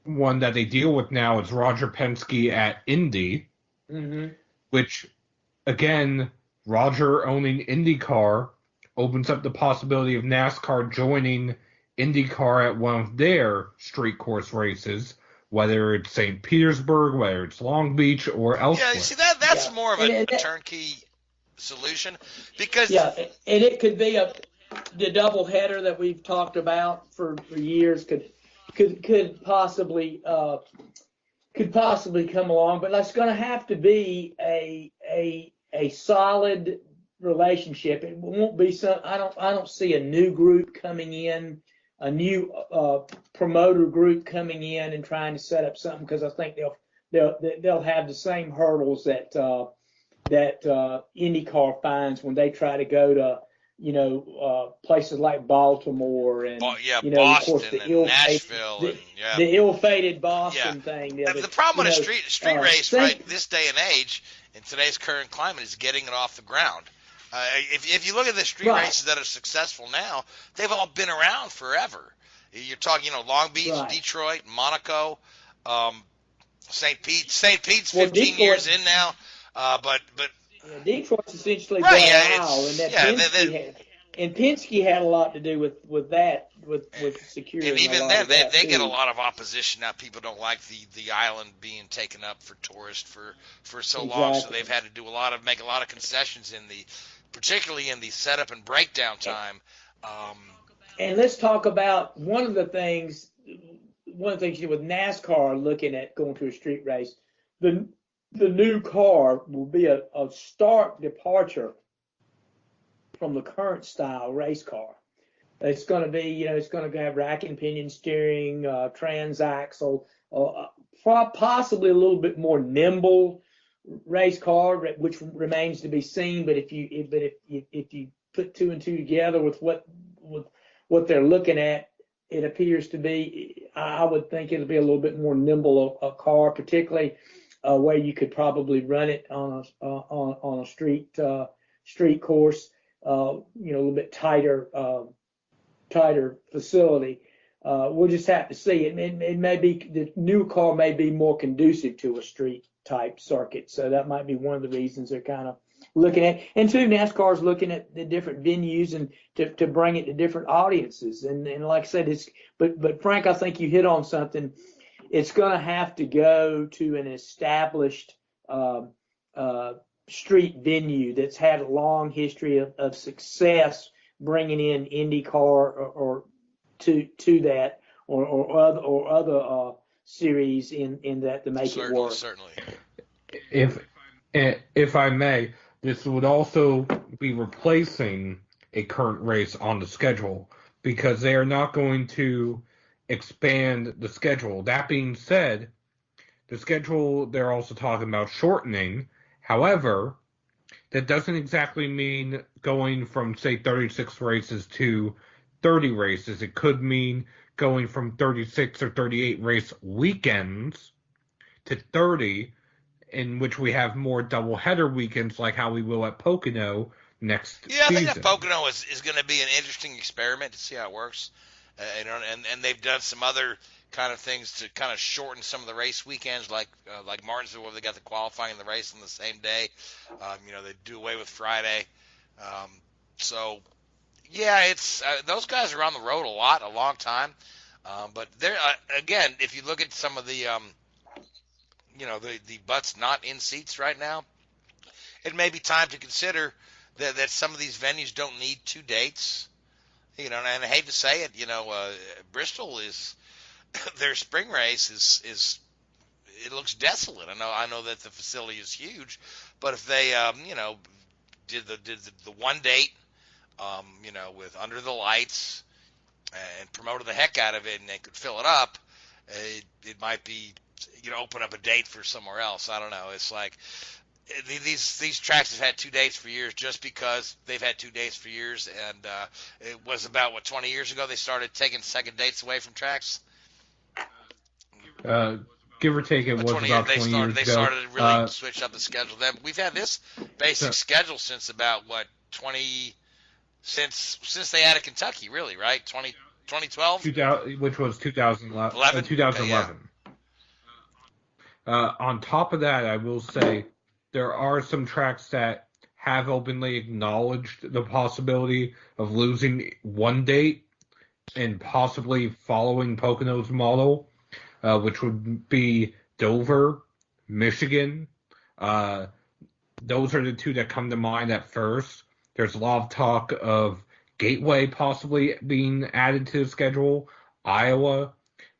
one that they deal with now is Roger Penske at Indy, which, again, Roger owning IndyCar opens up the possibility of NASCAR joining IndyCar at one of their street course races, whether it's St. Petersburg, whether it's Long Beach, or elsewhere. Yeah, you see, that's more of a turnkey solution, because and it could be the double header that we've talked about for years could possibly come along, but that's going to have to be a solid relationship. It won't be I don't see a new group coming in, a new promoter group coming in and trying to set up something, because I think they'll have the same hurdles that IndyCar finds when they try to go to places like Baltimore and Boston, of course the Nashville, the ill-fated Boston thing. The problem with a street race, right, this day and age, in today's current climate, is getting it off the ground. If you look at the street races that are successful now, they've all been around forever. You're talking, Long Beach, Detroit, Monaco, St. Pete. St. Pete's 15 years in now, but Detroit's essentially and Penske had a lot to do with that, with security. And even then, they get a lot of opposition now. People don't like the island being taken up for tourists for so long, so they've had to make a lot of concessions particularly in the setup and breakdown time. And let's talk about one of the things with NASCAR looking at going to a street race. The new car will be a stark departure from the current style race car. It's going to be, it's going to have rack and pinion steering, transaxle, possibly a little bit more nimble race car, which remains to be seen. But if you put two and two together with what they're looking at, it appears to be, I would think it'll be a little bit more nimble a car, particularly where you could probably run it on a street course, a little bit tighter facility. We'll just have to see. It may be, the new car may be more conducive to a street type circuit, so that might be one of the reasons they're kind of looking at. And two, NASCAR's looking at the different venues and to bring it to different audiences. And like I said, but Frank, I think you hit on something. It's going to have to go to an established street venue that's had a long history of success bringing in IndyCar or to that or other series in that to make it work. Certainly. If I may, this would also be replacing a current race on the schedule, because they are not going to expand the schedule. That being said, the schedule they're also talking about shortening. However, that doesn't exactly mean going from, say, 36 races to 30 races. It could mean going from 36 or 38 race weekends to 30, in which we have more doubleheader weekends like how we will at Pocono next season. I think that Pocono is going to be an interesting experiment to see how it works. And they've done some other kind of things to kind of shorten some of the race weekends, like Martinsville, where they got the qualifying and the race on the same day. They do away with Friday. It's those guys are on the road a long time. But they're again, if you look at some of the the butts not in seats right now, it may be time to consider that some of these venues don't need 2 dates. And I hate to say it, Bristol is their spring race is it looks desolate. I know that the facility is huge, but if they did the one date with under the lights and promoted the heck out of it, and they could fill it up, it might be open up a date for somewhere else. I don't know. It's like these tracks have had 2 dates for years just because they've had 2 dates for years, and it was about 20 years ago they started taking second dates away from tracks. Give or take, it was about 20 years ago. They started to really switch up the schedule. Then we've had this basic schedule since about 20 since they added Kentucky, really, right? 2012, which was 2011. 2011. On top of that, I will say there are some tracks that have openly acknowledged the possibility of losing one date and possibly following Pocono's model, which would be Dover, Michigan. Those are the two that come to mind at first. There's a lot of talk of Gateway possibly being added to the schedule, Iowa,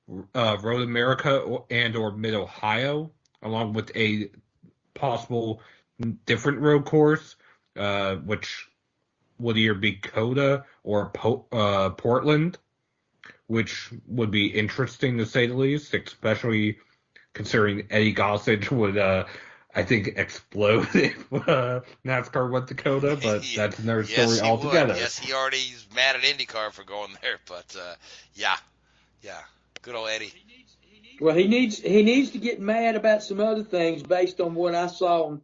Road America, and or Mid-Ohio, along with a possible different road course, which would either be Coda or Portland, which would be interesting to say the least, especially considering Eddie Gossage would, I think, explode if NASCAR went to Coda, but that's another story altogether. Yes, he already's mad at IndyCar for going there, but yeah, good old Eddie. Well, he needs to get mad about some other things based on what I saw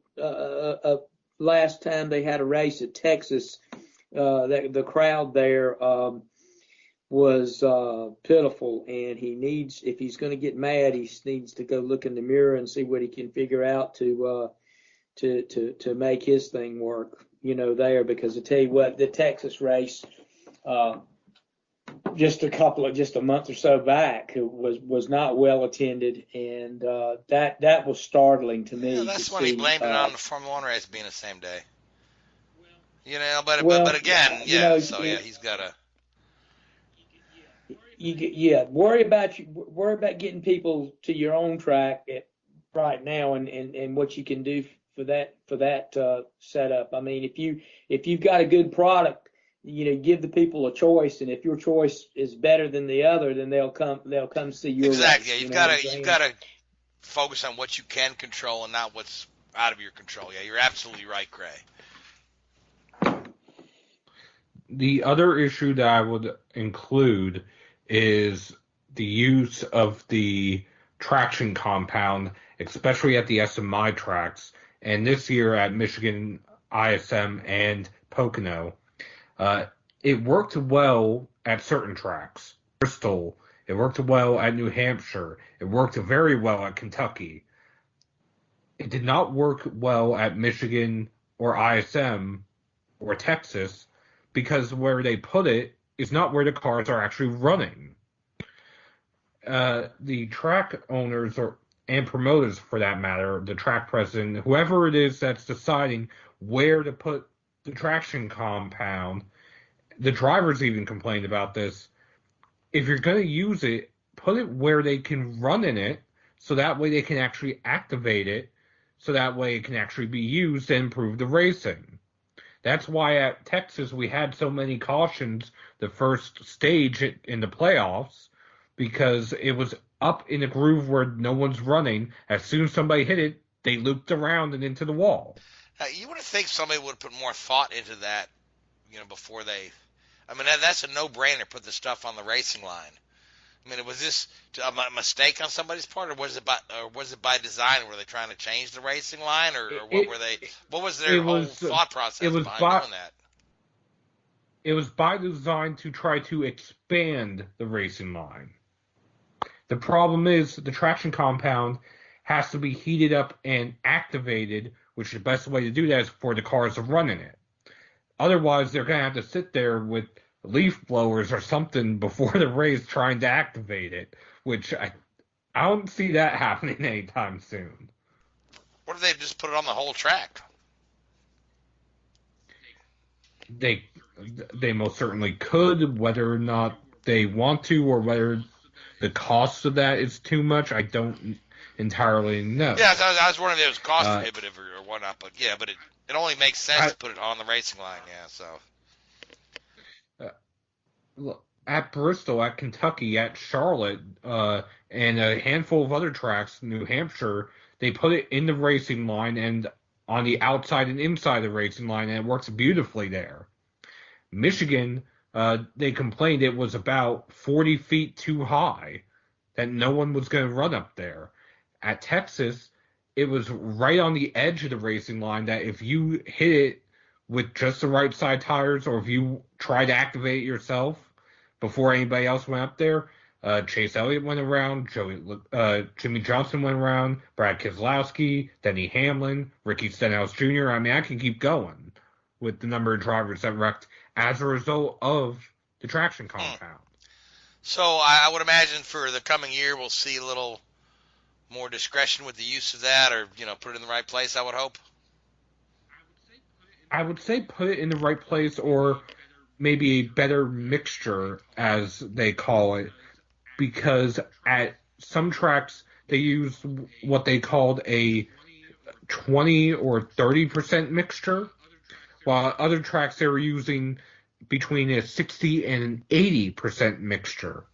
last time they had a race at Texas. That the crowd there was pitiful, and he needs, if he's going to get mad, he needs to go look in the mirror and see what he can figure out to make his thing work. There, because I tell you what, the Texas race. Just a month or so back, it was not well attended, and that was startling to me. Yeah, that's when he blamed it on the Formula One race being the same day. But again, he's got to. Worry about getting people to your own track right now, and what you can do for that setup. I mean, if you've got a good product, give the people a choice, and if your choice is better than the other, then they'll come see your exactly. race, You've got to focus on what you can control and not what's out of your control. Yeah, you're absolutely right, Gray. The other issue that I would include is the use of the traction compound, especially at the SMI tracks, and this year at Michigan ISM and Pocono. It worked well at certain tracks. Bristol, it worked well at New Hampshire. It worked very well at Kentucky. It did not work well at Michigan or ISM or Texas because where they put it is not where the cars are actually running. The track owners and promoters, for that matter, the track president, whoever it is that's deciding where to put the traction compound, the drivers even complained about this. If you're going to use it, put it where they can run in it, so that way they can actually activate it, so that way it can actually be used and improve the racing. That's why at Texas we had so many cautions the first stage in the playoffs, because it was up in a groove where no one's running. As soon as somebody hit it, they looped around and into the wall. You would think somebody would put more thought into that, before they. I mean, that's a no-brainer. Put the stuff on the racing line. I mean, was this a mistake on somebody's part, or was it by design? Were they trying to change the racing line, or what were they? What was their whole thought process behind doing that? It was by design to try to expand the racing line. The problem is the traction compound has to be heated up and activated, which the best way to do that is for the cars to run in it. Otherwise, they're going to have to sit there with leaf blowers or something before the race trying to activate it, which I don't see that happening anytime soon. What if they just put it on the whole track? They most certainly could. Whether or not they want to, or whether the cost of that is too much, I don't entirely know. Yeah, I was wondering if it was cost prohibitive or whatnot, but yeah, but it only makes sense to put it on the racing line, yeah, so. At Bristol, at Kentucky, at Charlotte, and a handful of other tracks, New Hampshire, they put it in the racing line and on the outside and inside the racing line, and it works beautifully there. Michigan, they complained it was about 40 feet too high, that no one was going to run up there. At Texas, it was right on the edge of the racing line that if you hit it with just the right side tires, or if you try to activate it yourself before anybody else went up there, Chase Elliott went around, Jimmy Johnson went around, Brad Keselowski, Denny Hamlin, Ricky Stenhouse Jr. I mean, I can keep going with the number of drivers that wrecked as a result of the traction compound. So I would imagine for the coming year we'll see a little more discretion with the use of that, or put it in the right place, I would hope. I would say put it in the right place, or maybe a better mixture, as they call it, because at some tracks they use what they called a 20 or 30% mixture, while at other tracks they were using between a 60 and an 80% mixture.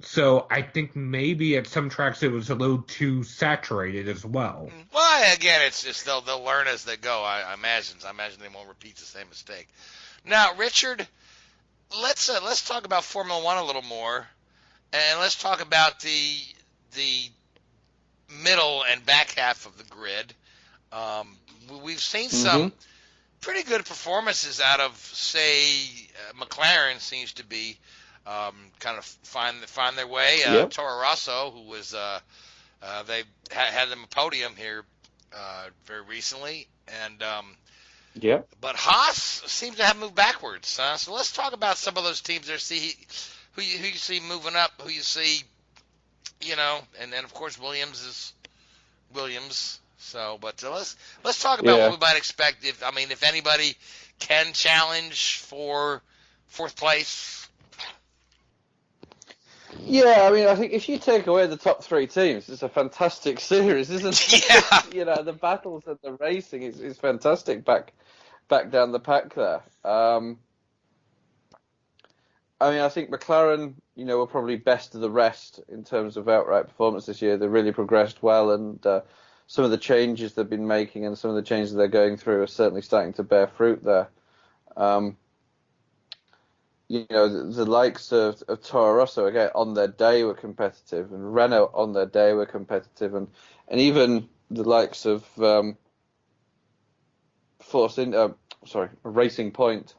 So I think maybe at some tracks it was a little too saturated as well. Well, again, it's just they'll learn as they go. I imagine they won't repeat the same mistake. Now, Richard, let's talk about Formula One a little more, and let's talk about the middle and back half of the grid. We've seen some pretty good performances out of, say, McLaren seems to be kind of find their way. Toro Rosso, who was they had them a podium here very recently, and but Haas seems to have moved backwards. So let's talk about some of those teams there. See who you see moving up, who you see, and then of course Williams is Williams. So, but let's talk about what we might expect. If anybody can challenge for fourth place. Yeah, I think if you take away the top three teams, it's a fantastic series, isn't it? Yeah. The battles and the racing is fantastic back down the pack there. I think McLaren, were probably best of the rest in terms of outright performance this year. They really progressed well, and some of the changes they've been making and some of the changes they're going through are certainly starting to bear fruit there. The likes of Toro Rosso, again, on their day were competitive, and Renault on their day were competitive, and even the likes of Racing Point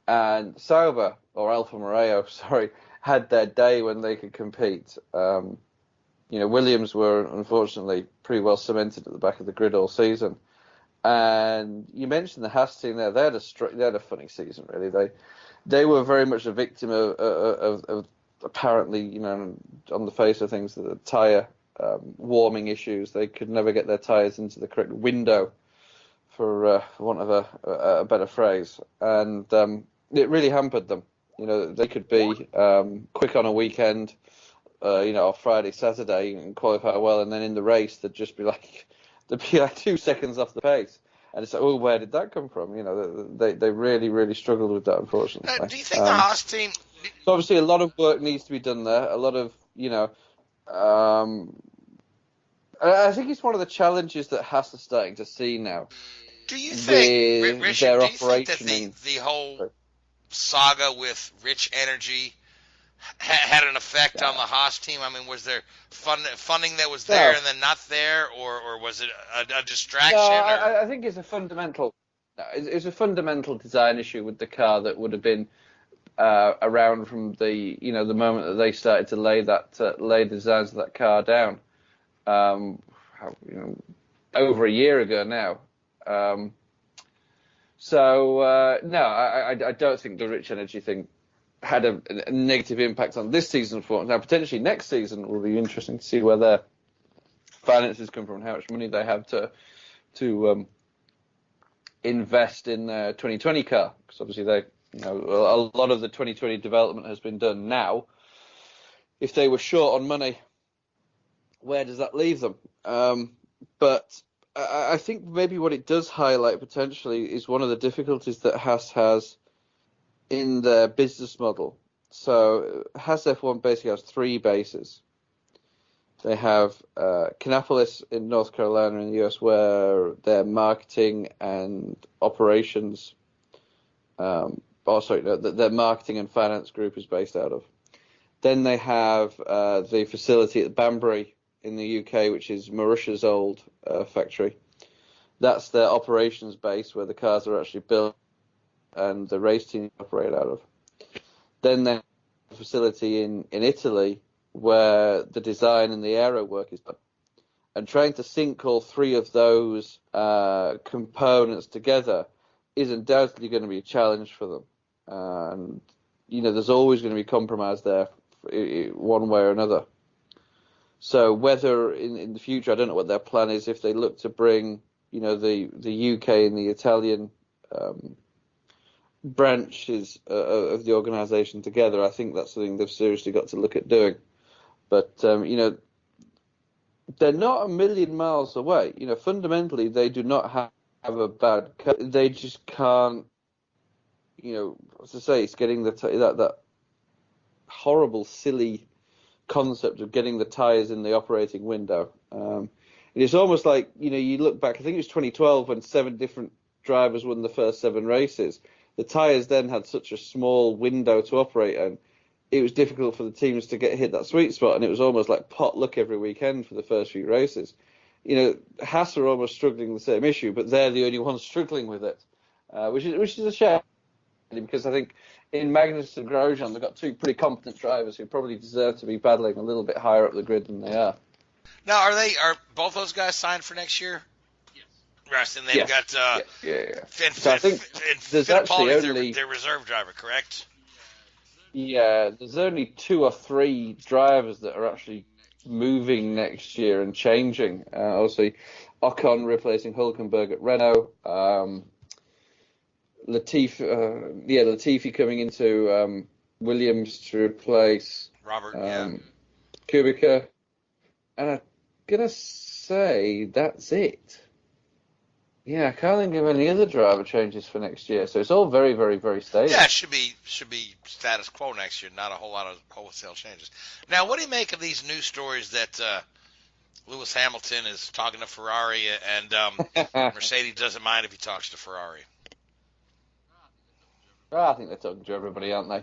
and Sauber, or Alfa Romeo, had their day when they could compete. Williams were unfortunately pretty well cemented at the back of the grid all season. And you mentioned the Haas team there. They had a funny season, really. They were very much a victim of apparently, on the face of things, the tyre warming issues. They could never get their tyres into the correct window, for want of a better phrase. And it really hampered them. They could be quick on a weekend, Friday, Saturday, and qualify well, and then in the race they'd be like 2 seconds off the pace. And it's like, oh, where did that come from? They really, really struggled with that, unfortunately. Do you think the Haas team... So obviously a lot of work needs to be done there. A lot of, I think it's one of the challenges that Haas are starting to see now. Do you think, Richard, that the whole Sorry. saga with Rich Energy had an effect on the Haas team? Was there funding that was there and then not there, or was it a distraction? No, I think it's a fundamental. It's a fundamental design issue with the car that would have been around from the the moment that they started to lay the designs of that car down. Over a year ago now. No, I don't think the Rich Energy thing had a negative impact on this season's performance. Now, potentially next season will be interesting to see where their finances come from and how much money they have to invest in their 2020 car. Because obviously a lot of the 2020 development has been done now. If they were short on money, where does that leave them? But I think maybe what it does highlight potentially is one of the difficulties that Haas has in their business model. So Haas F1 basically has three bases. They have Kannapolis in North Carolina in the US, where their marketing and operations, their marketing and finance group is based out of. Then they have the facility at Banbury in the UK, which is Marusha's old factory. That's their operations base, where the cars are actually built and the race team operate out of. Then they facility in Italy where the design and the aero work is done. And trying to sync all three of those components together is undoubtedly going to be a challenge for them. And, there's always going to be compromise there one way or another. So whether in the future, I don't know what their plan is, if they look to bring, the UK and the Italian branches of the organisation together, I think that's something they've seriously got to look at doing. But, they're not a million miles away. Fundamentally, they do not have a bad cut. They just can't, as I say, it's getting that horrible, silly concept of getting the tyres in the operating window. It's almost like, you look back, I think it was 2012 when 7 different drivers won the first 7 races. The tyres then had such a small window to operate in. It was difficult for the teams to hit that sweet spot, and it was almost like pot luck every weekend for the first few races. Haas are almost struggling with the same issue, but they're the only ones struggling with it, which is a shame, because I think in Magnus and Grosjean, they've got 2 pretty competent drivers who probably deserve to be battling a little bit higher up the grid than they are. Now, are both those guys signed for next year? Yes. Right, and they've got And so I think there's actually only their reserve driver, correct? Yeah, there's only 2 or 3 drivers that are actually moving next year and changing. Obviously, Ocon replacing Hülkenberg at Renault. Latifi coming into Williams to replace Robert, Kubica. And I'm going to say that's it. Yeah, I can't think of any other driver changes for next year, so it's all very, very, very stable. Yeah, it should be status quo next year, not a whole lot of wholesale changes. Now, what do you make of these news stories that Lewis Hamilton is talking to Ferrari and Mercedes doesn't mind if he talks to Ferrari? I think they're talking to everybody, aren't they?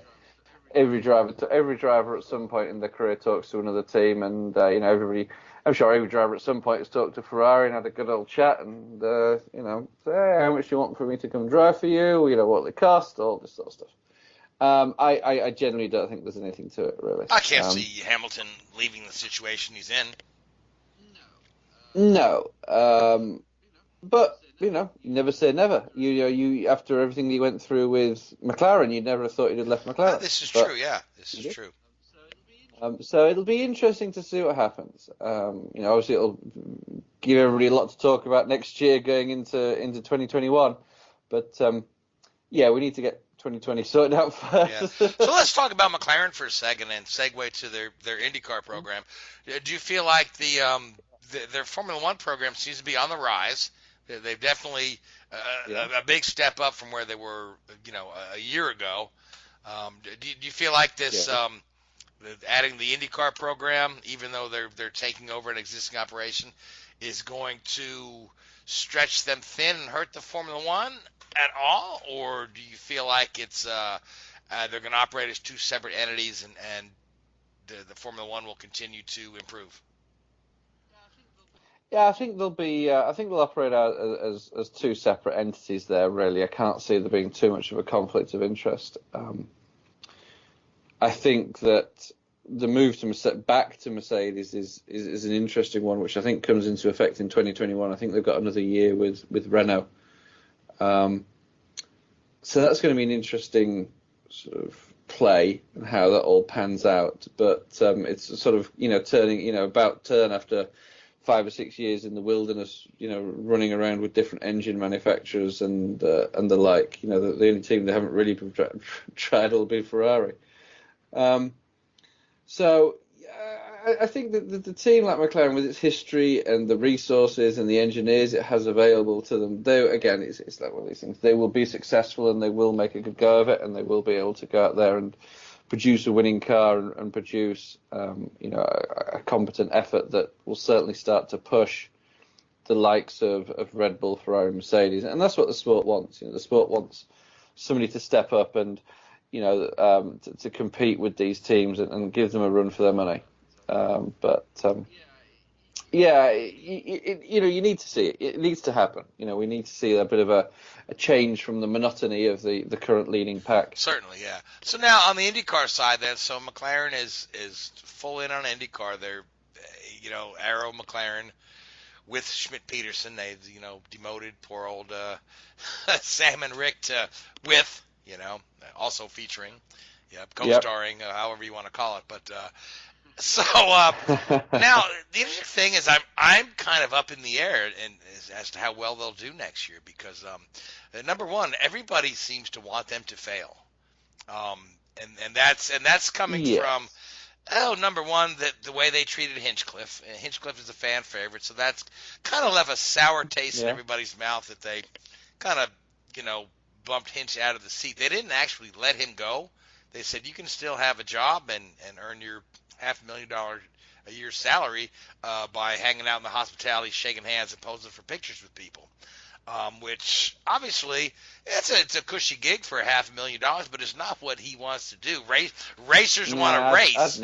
Every driver at some point in their career talks to another team, and everybody. I'm sure every driver at some point has talked to Ferrari and had a good old chat, and say, hey, how much do you want for me to come drive for you? What they cost, all this sort of stuff. I generally don't think there's anything to it, really. I can't see Hamilton leaving the situation he's in. No, but you never say never. You after everything he went through with McLaren, you never thought he'd have left McLaren. This is true. Yeah, this is true. So it'll be interesting to see what happens. Obviously it'll give everybody a lot to talk about next year going into 2021. But we need to get 2020 sorted out first. Yeah. So let's talk about McLaren for a second and segue to their IndyCar program. Do you feel like their Formula One program seems to be on the rise? They've definitely a big step up from where they were, a year ago. Do you feel like this? Adding the IndyCar program, even though they're taking over an existing operation, is going to stretch them thin and hurt the Formula One at all? Or do you feel like it's they're going to operate as 2 separate entities and the Formula One will continue to improve? Yeah, I think they'll be. I think they'll operate out as 2 separate entities there. Really, I can't see there being too much of a conflict of interest. I think that the move back to Mercedes is an interesting one, which I think comes into effect in 2021. I think they've got another year with Renault. So that's going to be an interesting sort of play and how that all pans out. But it's sort of turning about turn after 5 or 6 years in the wilderness, running around with different engine manufacturers and the like. The only team they haven't really tried will be Ferrari. I think that the team like McLaren, with its history and the resources and the engineers it has available to them, it's like one of these things. They will be successful and they will make a good go of it, and they will be able to go out there and produce a winning car and produce, a competent effort that will certainly start to push the likes of Red Bull, Ferrari, Mercedes, and that's what the sport wants. The sport wants somebody to step up and to compete with these teams and give them a run for their money. Yeah, you need to see it. It needs to happen. We need to see a bit of a change from the monotony of the current leading pack. Certainly, yeah. So now on the IndyCar side, then, so McLaren is full in on IndyCar. They're, Arrow McLaren with Schmidt-Peterson. They, demoted poor old Sam and Rick to with, also featuring, co-starring, however you want to call it. But so now the interesting thing is I'm kind of up in the air as to how well they'll do next year because number one, everybody seems to want them to fail, and that's coming from number one, the way they treated Hinchcliffe. Hinchcliffe is a fan favorite, so that's kind of left a sour taste in everybody's mouth that they kind of bumped Hinch out of the seat. They didn't actually let him go. They said you can still have a job and earn your $500,000 a year salary by hanging out in the hospitality, shaking hands, and posing for pictures with people. Which obviously it's a cushy gig for $500,000, but it's not what he wants to do. Racers want to race,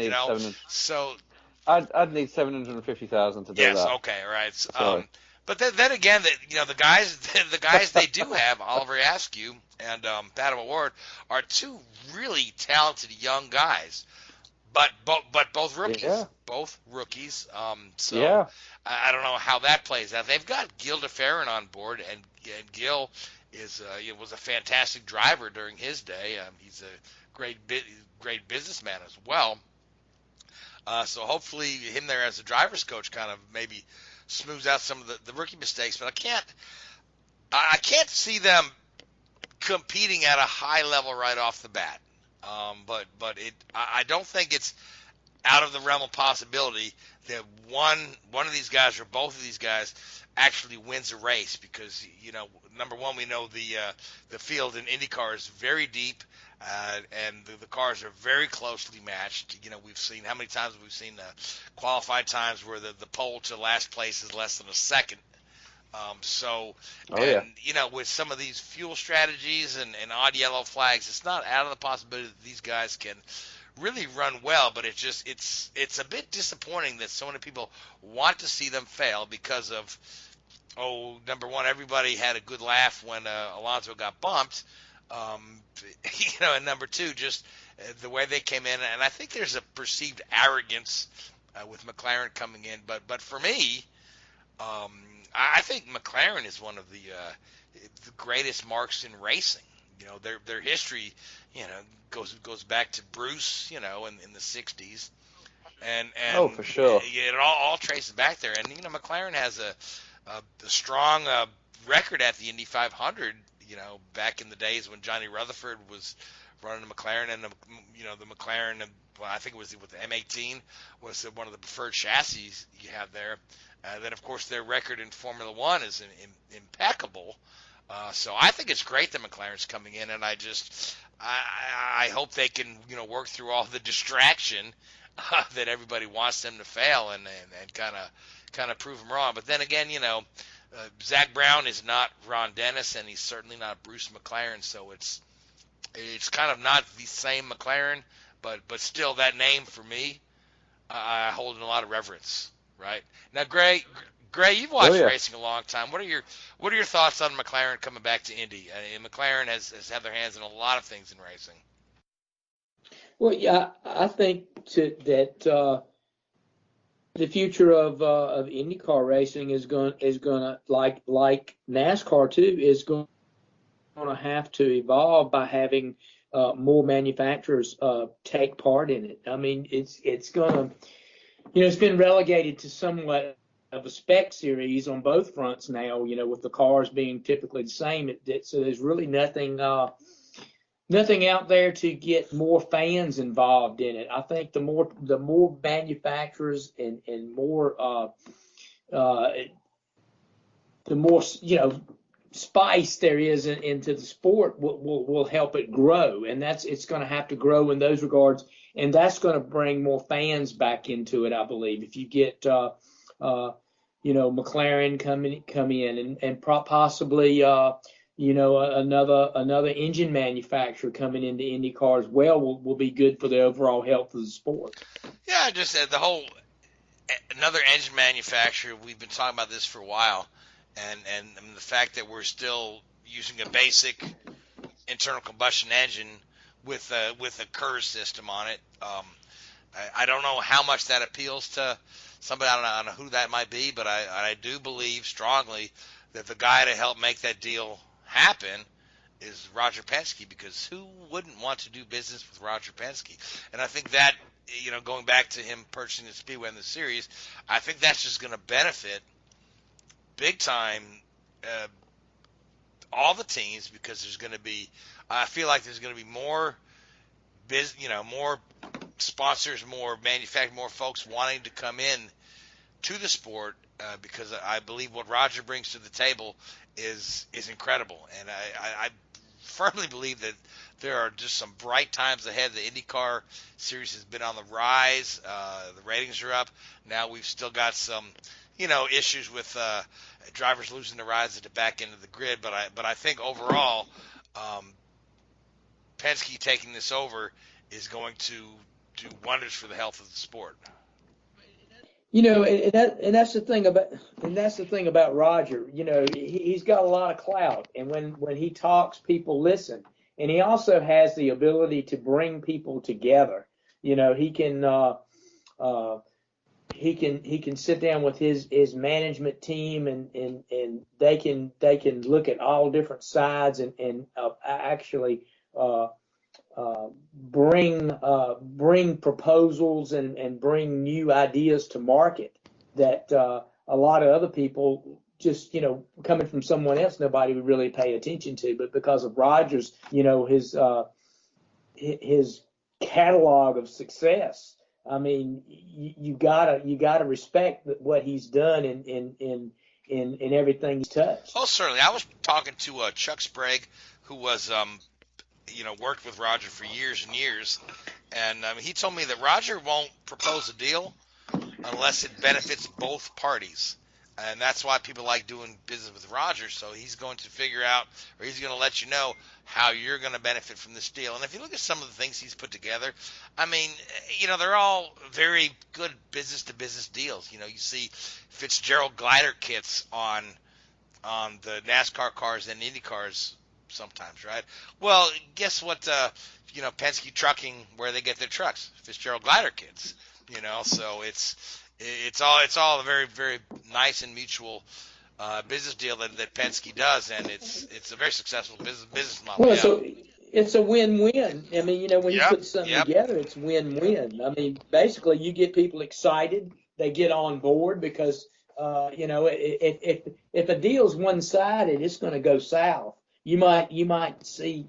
So I'd need 750,000 to do that. Yes, okay, right. But then again, the guys they do have, Oliver Askew and Adam Award, are two really talented young guys. But both rookies. Yeah. Both rookies. Yeah. I don't know how that plays out. They've got Gil DeFerrin on board, and Gil was a fantastic driver during his day. He's a great businessman as well. So hopefully him there as a driver's coach kind of maybe smooths out some of the rookie mistakes. But I can't see them competing at a high level right off the bat. But I don't think it's out of the realm of possibility that one of these guys or both of these guys actually wins a race because number one, we know the field in IndyCar is very deep and the cars are very closely matched. We've seen how many times we've seen qualified times where the pole to last place is less than a second. With some of these fuel strategies and odd yellow flags, it's not out of the possibility that these guys can really run well, but it's a bit disappointing that so many people want to see them fail because of, number one, everybody had a good laugh when Alonso got bumped, and number two, just the way they came in, and I think there's a perceived arrogance with McLaren coming in, but for me, I think McLaren is one of the greatest marks in racing. Their history, goes back to Bruce, in the '60s, and for sure, it all traces back there. And McLaren has a strong record at the Indy 500. Back in the days when Johnny Rutherford was running the McLaren, and the McLaren, I think it was with the M18 was one of the preferred chassis you have there. Then, of course, their record in Formula One is impeccable. So I think it's great that McLaren's coming in, and I hope they can work through all the distraction that everybody wants them to fail and kind of prove them wrong. But then again, Zach Brown is not Ron Dennis, and he's certainly not Bruce McLaren. So it's kind of not the same McLaren, but still that name for me, I hold in a lot of reverence. Right now, Gray, you've watched racing a long time. What are your thoughts on McLaren coming back to Indy? McLaren has had their hands in a lot of things in racing. Well, yeah, I think that the future of IndyCar racing is going to like NASCAR too is going to have to evolve by having more manufacturers take part in it. I mean, it's going to. It's been relegated to somewhat of a spec series on both fronts now, with the cars being typically the same. So there's really nothing out there to get more fans involved in it. I think the more manufacturers and more the more spice there is into the sport will help it grow, and it's going to have to grow in those regards. And that's going to bring more fans back into it, I believe. If you get, McLaren come in and possibly, another engine manufacturer coming into IndyCar as well will be good for the overall health of the sport. Yeah, just the whole another engine manufacturer. We've been talking about this for a while, and the fact that we're still using a basic internal combustion engine with a KERS system on it. I don't know how much that appeals to somebody. I don't know who that might be, but I do believe strongly that the guy to help make that deal happen is Roger Penske, because who wouldn't want to do business with Roger Penske? And I think that, going back to him purchasing the Speedway in the series, I think that's just going to benefit big time all the teams, because there's going to be, I feel like there's going to be more more sponsors, more manufacturers, more folks wanting to come in to the sport, because I believe what Roger brings to the table is incredible. And I firmly believe that there are just some bright times ahead. The IndyCar series has been on the rise. The ratings are up. Now we've still got some, issues with drivers losing the rides at the back end of the grid. But I think overall, Penske taking this over is going to do wonders for the health of the sport. And that's the thing about Roger. He's got a lot of clout, and when he talks, people listen. And he also has the ability to bring people together. He can sit down with his management team, and they can look at all different sides and actually bring proposals and bring new ideas to market that a lot of other people just, coming from someone else, nobody would really pay attention to. But because of Rogers, his catalog of success, I mean, you gotta respect what he's done in everything he's touched. Oh, certainly. I was talking to Chuck Sprague, who was worked with Roger for years and years, and he told me that Roger won't propose a deal unless it benefits both parties, and that's why people like doing business with Roger. So he's going to figure out, or he's going to let you know how you're going to benefit from this deal. And if you look at some of the things he's put together, I mean, they're all very good business-to-business deals. You see Fitzgerald glider kits on the NASCAR cars and Indy cars sometimes, right? Well, guess what? Penske Trucking, where they get their trucks, Fitzgerald glider kits. So it's all a very, very nice and mutual business deal that Penske does, and it's a very successful business model. Well, so it's a win-win. I mean, when you put something together, it's win-win. I mean, basically, you get people excited, they get on board, because if a deal's one-sided, it's going to go south. You might see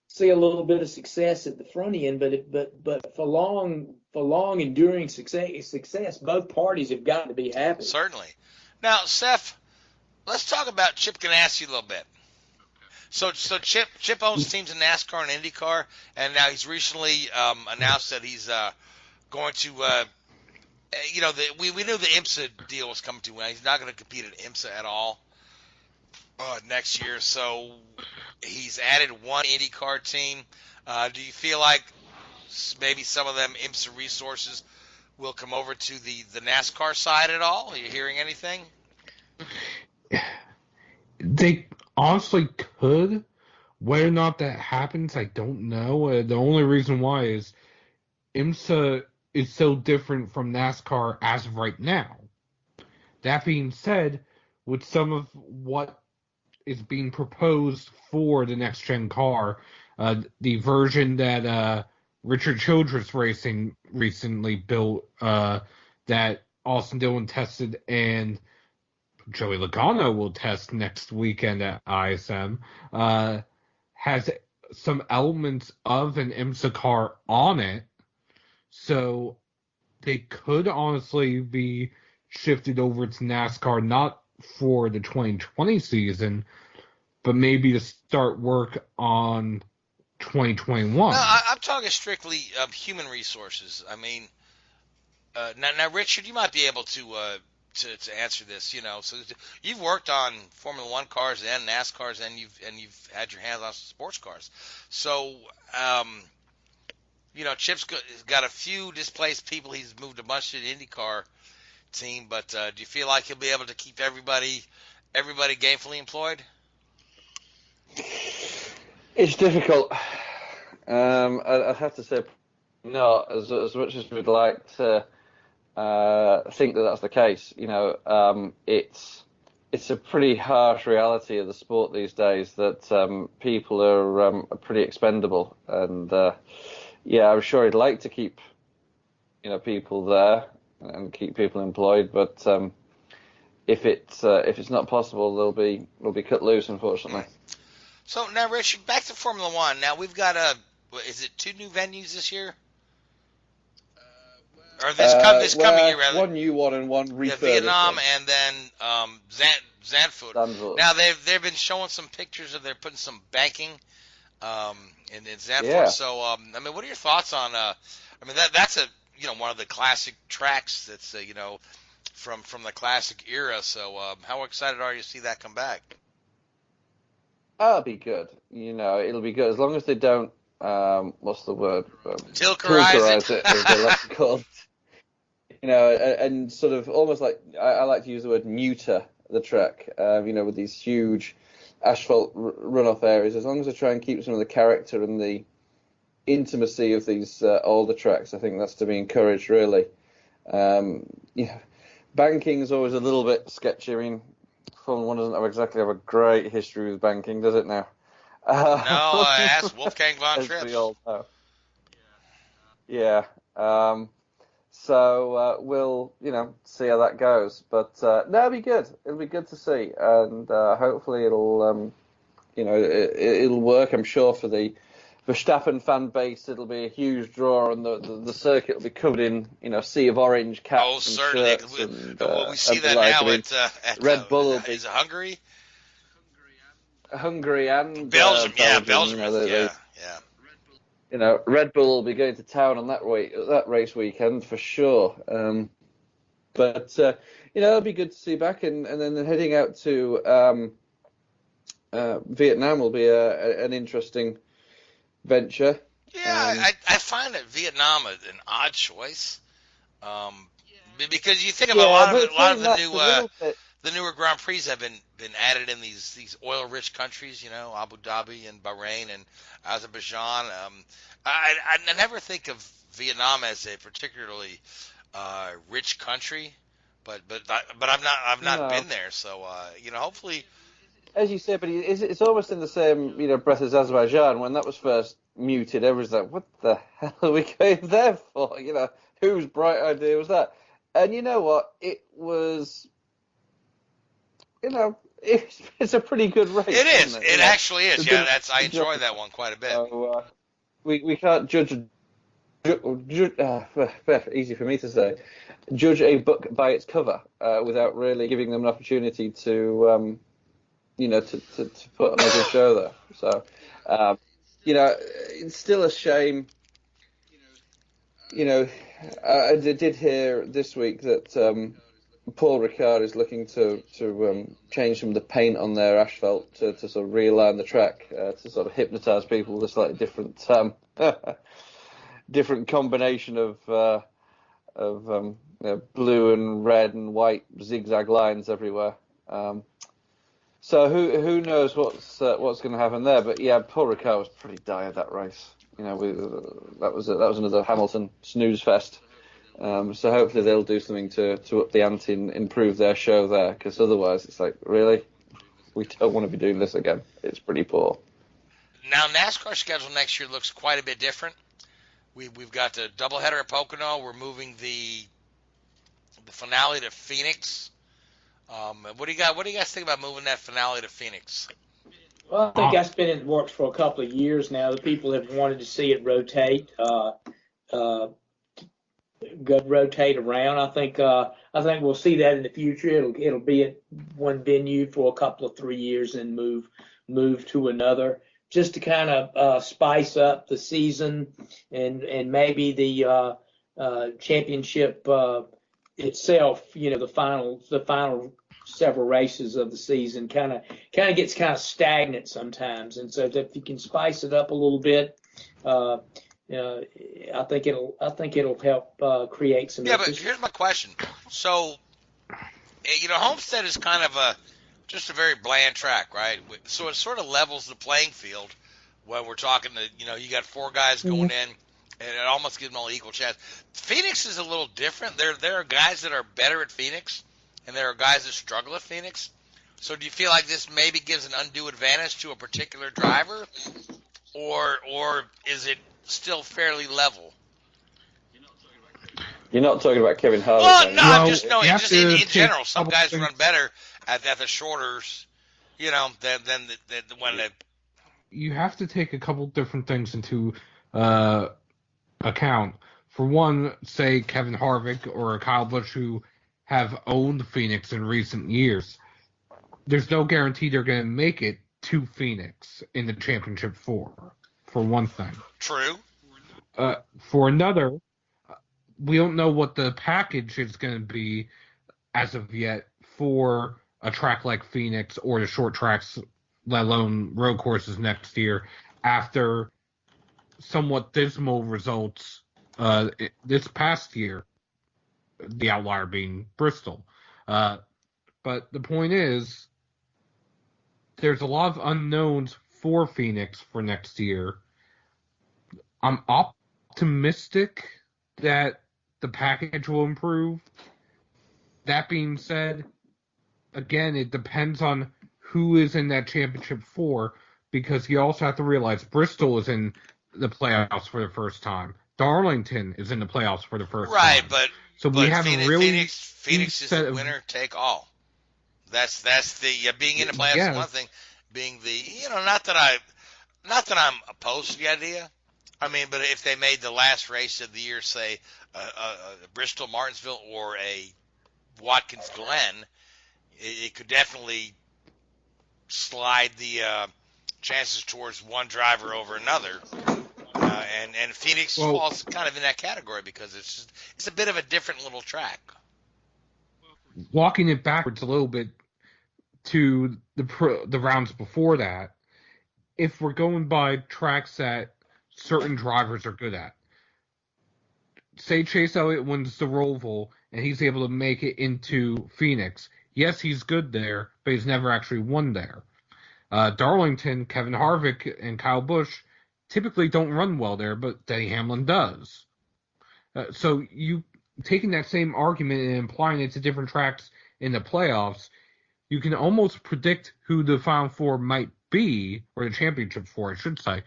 see a little bit of success at the front end, but for long enduring success, both parties have got to be happy. Certainly. Now, Seth, let's talk about Chip Ganassi a little bit. So Chip owns teams in NASCAR and IndyCar, and now he's recently announced that he's going to we knew the IMSA deal was coming to an end. He's not going to compete at IMSA at all next year, so he's added one IndyCar team. Do you feel like maybe some of them IMSA resources will come over to the NASCAR side at all? Are you hearing anything? They honestly could. Whether or not that happens, I don't know. The only reason why is IMSA is so different from NASCAR as of right now. That being said, with some of what is being proposed for the next gen car, the version that Richard Childress Racing recently built, that Austin Dillon tested and Joey Logano will test next weekend at ISM, has some elements of an IMSA car on it, so they could honestly be shifted over to NASCAR, not for the 2020 season, but maybe to start work on 2021. No, I'm talking strictly human resources. I mean, now, Richard, you might be able to answer this. So you've worked on Formula One cars and NASCARs, and you've had your hands on sports cars. So Chip's got a few displaced people. He's moved a bunch to the IndyCar team, but do you feel like he'll be able to keep everybody gainfully employed? It's difficult. I'd have to say not as much as we'd like to think that that's the case. It's a pretty harsh reality of the sport these days that people are pretty expendable, and I'm sure he'd like to keep people there and keep people employed, but if it's not possible, they'll be cut loose, unfortunately. So now, Rich, back to Formula One. Now we've got is it 2 new venues this year? Or this coming year, rather. One new one and one refurbished. Yeah, Vietnam and then Zandvoort. Now they've been showing some pictures of they're putting some banking in Zandvoort. Yeah. So what are your thoughts on? That's one of the classic tracks that's from the classic era. So how excited are you to see that come back? It'll be good. It'll be good as long as they don't. What's the word? Tilkerize it, as they like to call it. And sort of almost like I like to use the word neuter the track. With these huge asphalt runoff areas. As long as they try and keep some of the character and the intimacy of these older tracks, I think that's to be encouraged. Really. Banking is always a little bit sketchy. I mean, Formula One doesn't exactly have a great history with banking, does it now? No, ask Wolfgang von As Trips. we all know. Yeah. So we'll, see how that goes. But it'll be good. It'll be good to see, and hopefully it'll, it'll work. I'm sure for the Verstappen fan base, it'll be a huge draw, and the circuit will be covered in, sea of orange caps. Oh, and certainly. shirts and, We see that like. now at Red Bull will be. Is it Hungary? Hungary and Belgium. Belgium. Yeah. Red Bull will be going to town on that race weekend for sure. But it'll be good to see back, and then heading out to Vietnam will be an interesting venture. Yeah, I find that Vietnam an odd choice, because you think about a lot of the newer Grand Prix have been added in these oil-rich countries, Abu Dhabi and Bahrain and Azerbaijan. I never think of Vietnam as a particularly rich country, but I've not been there, so hopefully. As you said, but it's almost in the same breath as Azerbaijan. When that was first muted, everyone's like, "What the hell are we going there for?" Whose bright idea was that? And you know what? It was. It's a pretty good race. It is. Isn't it actually is. Yeah, I enjoy that one quite a bit. So, we can't judge. Easy for me to say. Judge a book by its cover without really giving them an opportunity to, to put on a good show there. So, it's still a shame. I did hear this week that. Paul Ricard is looking to change some of the paint on their asphalt to sort of realign the track to sort of hypnotise people with a slightly different different combination of blue and red and white zigzag lines everywhere. So who knows what's going to happen there? But yeah, Paul Ricard was pretty dire that race. That was another Hamilton snooze fest. So hopefully they'll do something to up the ante and improve their show there, because otherwise it's like, really? We don't want to be doing this again. It's pretty poor. Now, NASCAR schedule next year looks quite a bit different. We've got the doubleheader at Pocono. We're moving the finale to Phoenix. What do you guys think about moving that finale to Phoenix? Well, I think that's been in the works for a couple of years now. The people have wanted to see it rotate. Rotate around. I think we'll see that in the future. It'll be at one venue for a couple of 3 years and move to another, just to kind of spice up the season and maybe the championship itself. The final several races of the season kind of gets kind of stagnant sometimes, and so if you can spice it up a little bit. I think it'll help create some. Yeah, but interest. here's my question. So, Homestead is kind of just a very bland track, right? So it sort of levels the playing field when we're talking to, you got 4 guys going in, and it almost gives them all equal chance. Phoenix is a little different. There are guys that are better at Phoenix, and there are guys that struggle at Phoenix. So do you feel like this maybe gives an undue advantage to a particular driver, or is it still fairly level? You're not talking about Kevin Harvick. Well, no, Well, I'm just knowing, you have just to in take general, some couple guys things- run better at the shorters, than when the You have to take a couple different things into account. For one, say Kevin Harvick or Kyle Busch, who have owned Phoenix in recent years. There's no guarantee they're going to make it to Phoenix in the championship for one thing. true. For another, we don't know what the package is going to be as of yet for a track like Phoenix or the short tracks, let alone road courses next year, after somewhat dismal results this past year, the outlier being Bristol. But the point is, there's a lot of unknowns for Phoenix for next year. I'm optimistic that the package will improve. That being said, again, it depends on who is in that championship for, because you also have to realize Bristol is in the playoffs for the first time. Darlington is in the playoffs for the first Right, time. but So we haven't Phoenix, really Phoenix is set the of- winner take all. That's the being in the playoffs Yeah. is one thing. Being the not that I'm opposed to the idea. I mean, but if they made the last race of the year, say Bristol Martinsville or a Watkins Glen, it could definitely slide the chances towards one driver over another. And Phoenix falls kind of in that category because it's a bit of a different little track. Walking it backwards a little bit to the rounds before that, if we're going by tracks that certain drivers are good at, say Chase Elliott wins the Roval and he's able to make it into Phoenix. Yes, he's good there, but he's never actually won there. Darlington, Kevin Harvick, and Kyle Busch typically don't run well there, but Denny Hamlin does. So you taking that same argument and applying it to different tracks in the playoffs, you can almost predict who the Final Four might be, or the championship four, I should say.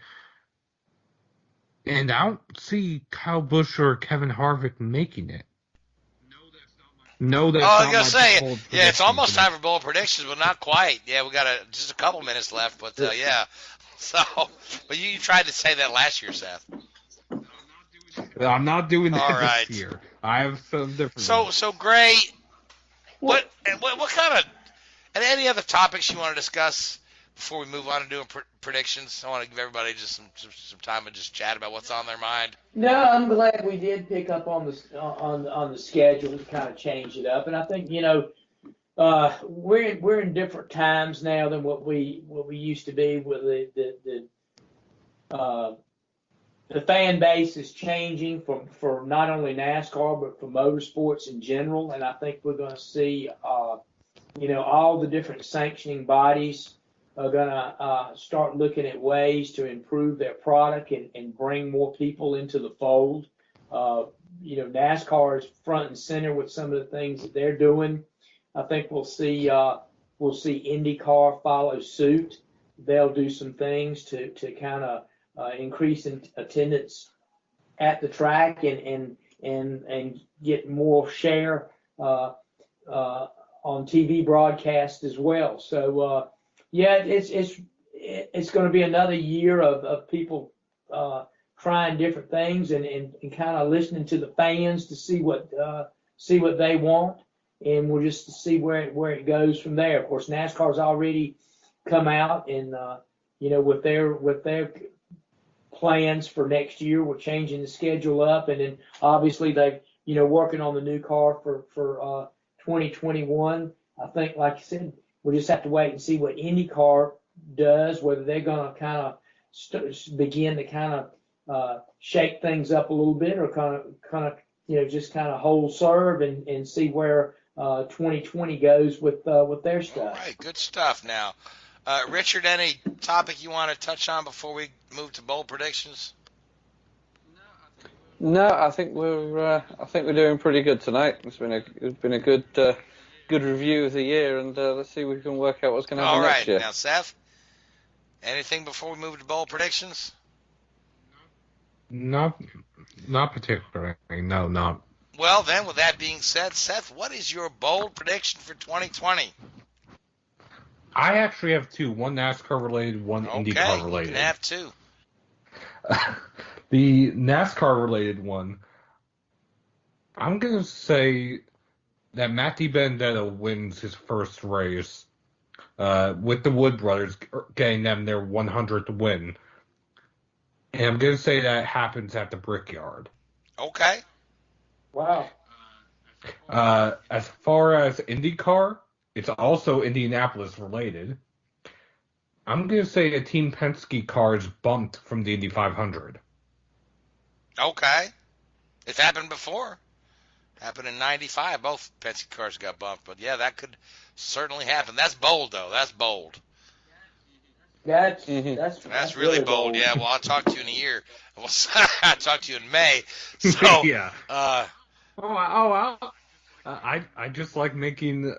And I don't see Kyle Busch or Kevin Harvick making it. No, that's I was not gonna my say, bold yeah, it's prediction almost today. time for bold predictions, but not quite. Yeah, we got just a couple minutes left, but yeah. So, but you tried to say that last year, Seth. I'm not doing that All right. this year. I have some different. So Gray, what kind of, and any other topics you want to discuss before we move on to doing predictions? I want to give everybody just some time to just chat about what's on their mind. No, I'm glad we did pick up on the schedule to kind of change it up, and I think we're in different times now than what we used to be. With the fan base is changing for not only NASCAR but for motorsports in general, and I think we're going to see all the different sanctioning bodies are going to start looking at ways to improve their product and bring more people into the fold. NASCAR is front and center with some of the things that they're doing. I think we'll see IndyCar follow suit. They'll do some things to kind of increase in attendance at the track and get more share on TV broadcast as well. So it's going to be another year of people trying different things and kind of listening to the fans to see what they want, and we'll just see where it goes from there. Of course, NASCAR's already come out and with their plans for next year, we're changing the schedule up, and then obviously they working on the new car for 2021. I think, like you said, we'll just have to wait and see what IndyCar does, whether they're going to kind of begin to kind shake things up a little bit, or kind of just kind of hold serve and see where 2020 goes with their stuff. All right, good stuff. Now, Richard, any topic you want to touch on before we move to bold predictions? No, I think we're doing pretty good tonight. It's been a good review of the year, and let's see if we can work out what's going to happen next year. All right, now Seth, anything before we move to bold predictions? Not particularly. No, not. Well, then, with that being said, Seth, what is your bold prediction for 2020? I actually have two. One NASCAR related, one IndyCar related. You can have two. The NASCAR related one, I'm going to say that Matt DiBenedetto wins his first race with the Wood brothers, getting them their 100th win. And I'm going to say that happens at the Brickyard. Okay. Wow. As far as IndyCar, it's also Indianapolis related. I'm going to say a Team Penske car is bumped from the Indy 500. Okay. It's happened before. Happened in 95. Both Penske cars got bumped. But, yeah, that could certainly happen. That's bold, though. That's bold. That's really bold. Yeah, well, I'll talk to you in a year. Well, I'll talk to you in May. So, yeah. I just like making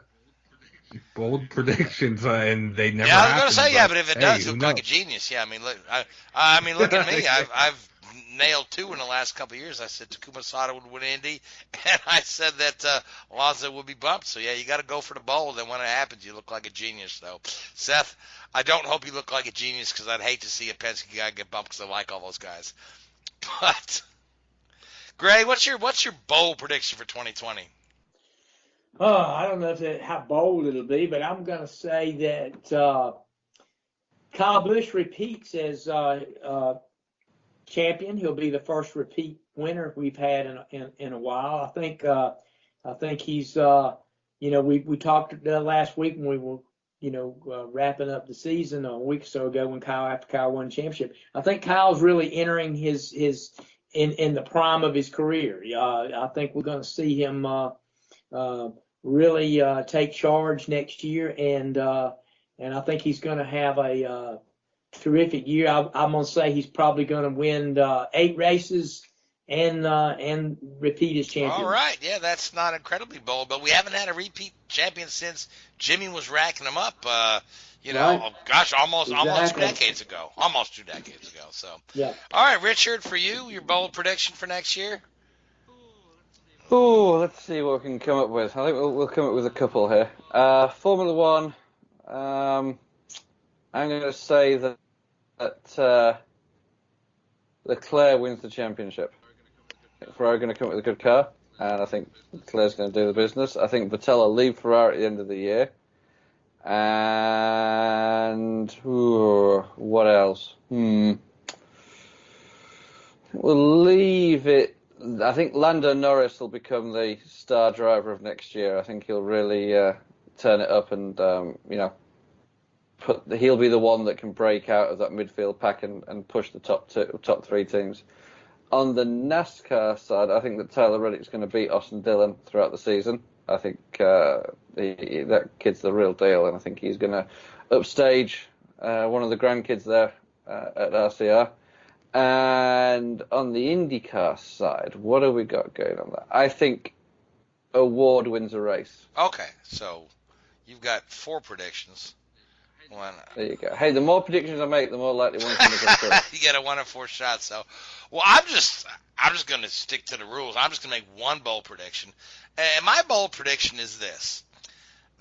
bold predictions, and they never. Yeah, I was happen, going to say, but, but if it does, you look like a genius. Yeah, I mean, look at me. I've nailed two in the last couple of years. I said Takuma Sato would win Indy, and I said that Alonso would be bumped. So yeah, you got to go for the bold, and when it happens, you look like a genius. Though, Seth, I don't hope you look like a genius, because I'd hate to see a Penske guy get bumped, because I like all those guys. But Gray, what's your bold prediction for 2020? I don't know how bold it'll be, but I'm going to say that Kyle Busch repeats as champion. He'll be the first repeat winner we've had in a while. I think he's we talked last week when we were wrapping up the season a week or so ago when after Kyle won the championship. I think Kyle's really entering his in the prime of his career. I think we're going to see him really take charge next year, and I think he's going to have a terrific year. I'm going to say he's probably going to win 8 races and repeat as champion. All right, yeah, that's not incredibly bold, but we haven't had a repeat champion since Jimmy was racking them up. Almost 2 decades ago. Almost 2 decades ago. So, yeah. All right, Richard, for you, your bold prediction for next year. Oh, let's see what we can come up with. I think we'll come up with a couple here. Formula One. I'm going to say that Leclerc wins the championship. I think Ferrari are going to come up with a good car, and I think Leclerc's going to do the business. I think Vettel will leave Ferrari at the end of the year. And what else? We'll leave it. I think Lando Norris will become the star driver of next year. I think he'll really turn it up, and he'll be the one that can break out of that midfield pack and push the top 3 teams. On the NASCAR side, I think that Tyler Reddick's going to beat Austin Dillon throughout the season. I think that kid's the real deal, and I think he's going to upstage one of the grandkids there at RCR. And on the IndyCar side, what have we got going on there? I think Award wins a race. Okay, so you've got 4 predictions. There you go. Hey, the more predictions I make, the more likely one's going to come through. You get a 1 in 4 shot. So, well, I'm just going to stick to the rules. I'm just going to make one bold prediction, and my bold prediction is this: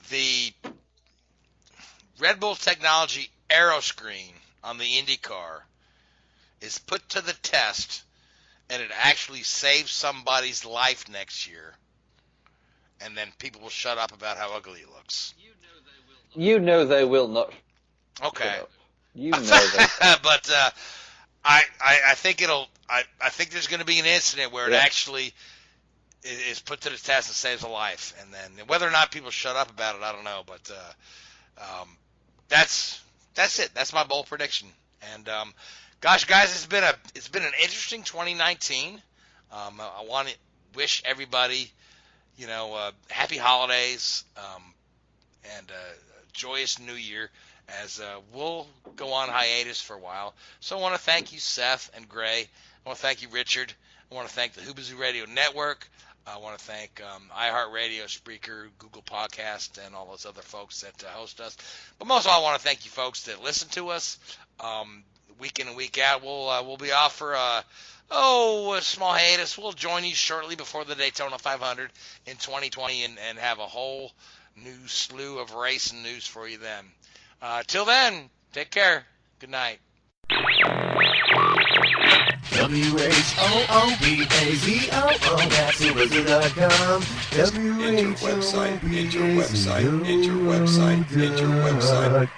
the Red Bull Technology Aero Screen on the IndyCar is put to the test, and it actually saves somebody's life next year, and then people will shut up about how ugly it looks. You know they will not. Okay. You know they. But I think I think there's going to be an incident where it actually is put to the test and saves a life, and then whether or not people shut up about it, I don't know. But that's it. That's my bold prediction. And Gosh, guys, it's been an interesting 2019. I want to wish everybody, happy holidays and a joyous New Year. As we'll go on hiatus for a while. So I want to thank you, Seth and Gray. I want to thank you, Richard. I want to thank the Hoobazoo Radio Network. I want to thank iHeartRadio, Spreaker, Google Podcast, and all those other folks that host us. But most of all, I want to thank you folks that listen to us week in and week out. We'll be off for a small hiatus. We'll join you shortly before the Daytona 500 in 2020 and have a whole new slew of racing news for you then. Till then, take care. Good night. WHOOBAZOO, that's Hoobazoo.com. Enter website, enter website, enter website, enter website.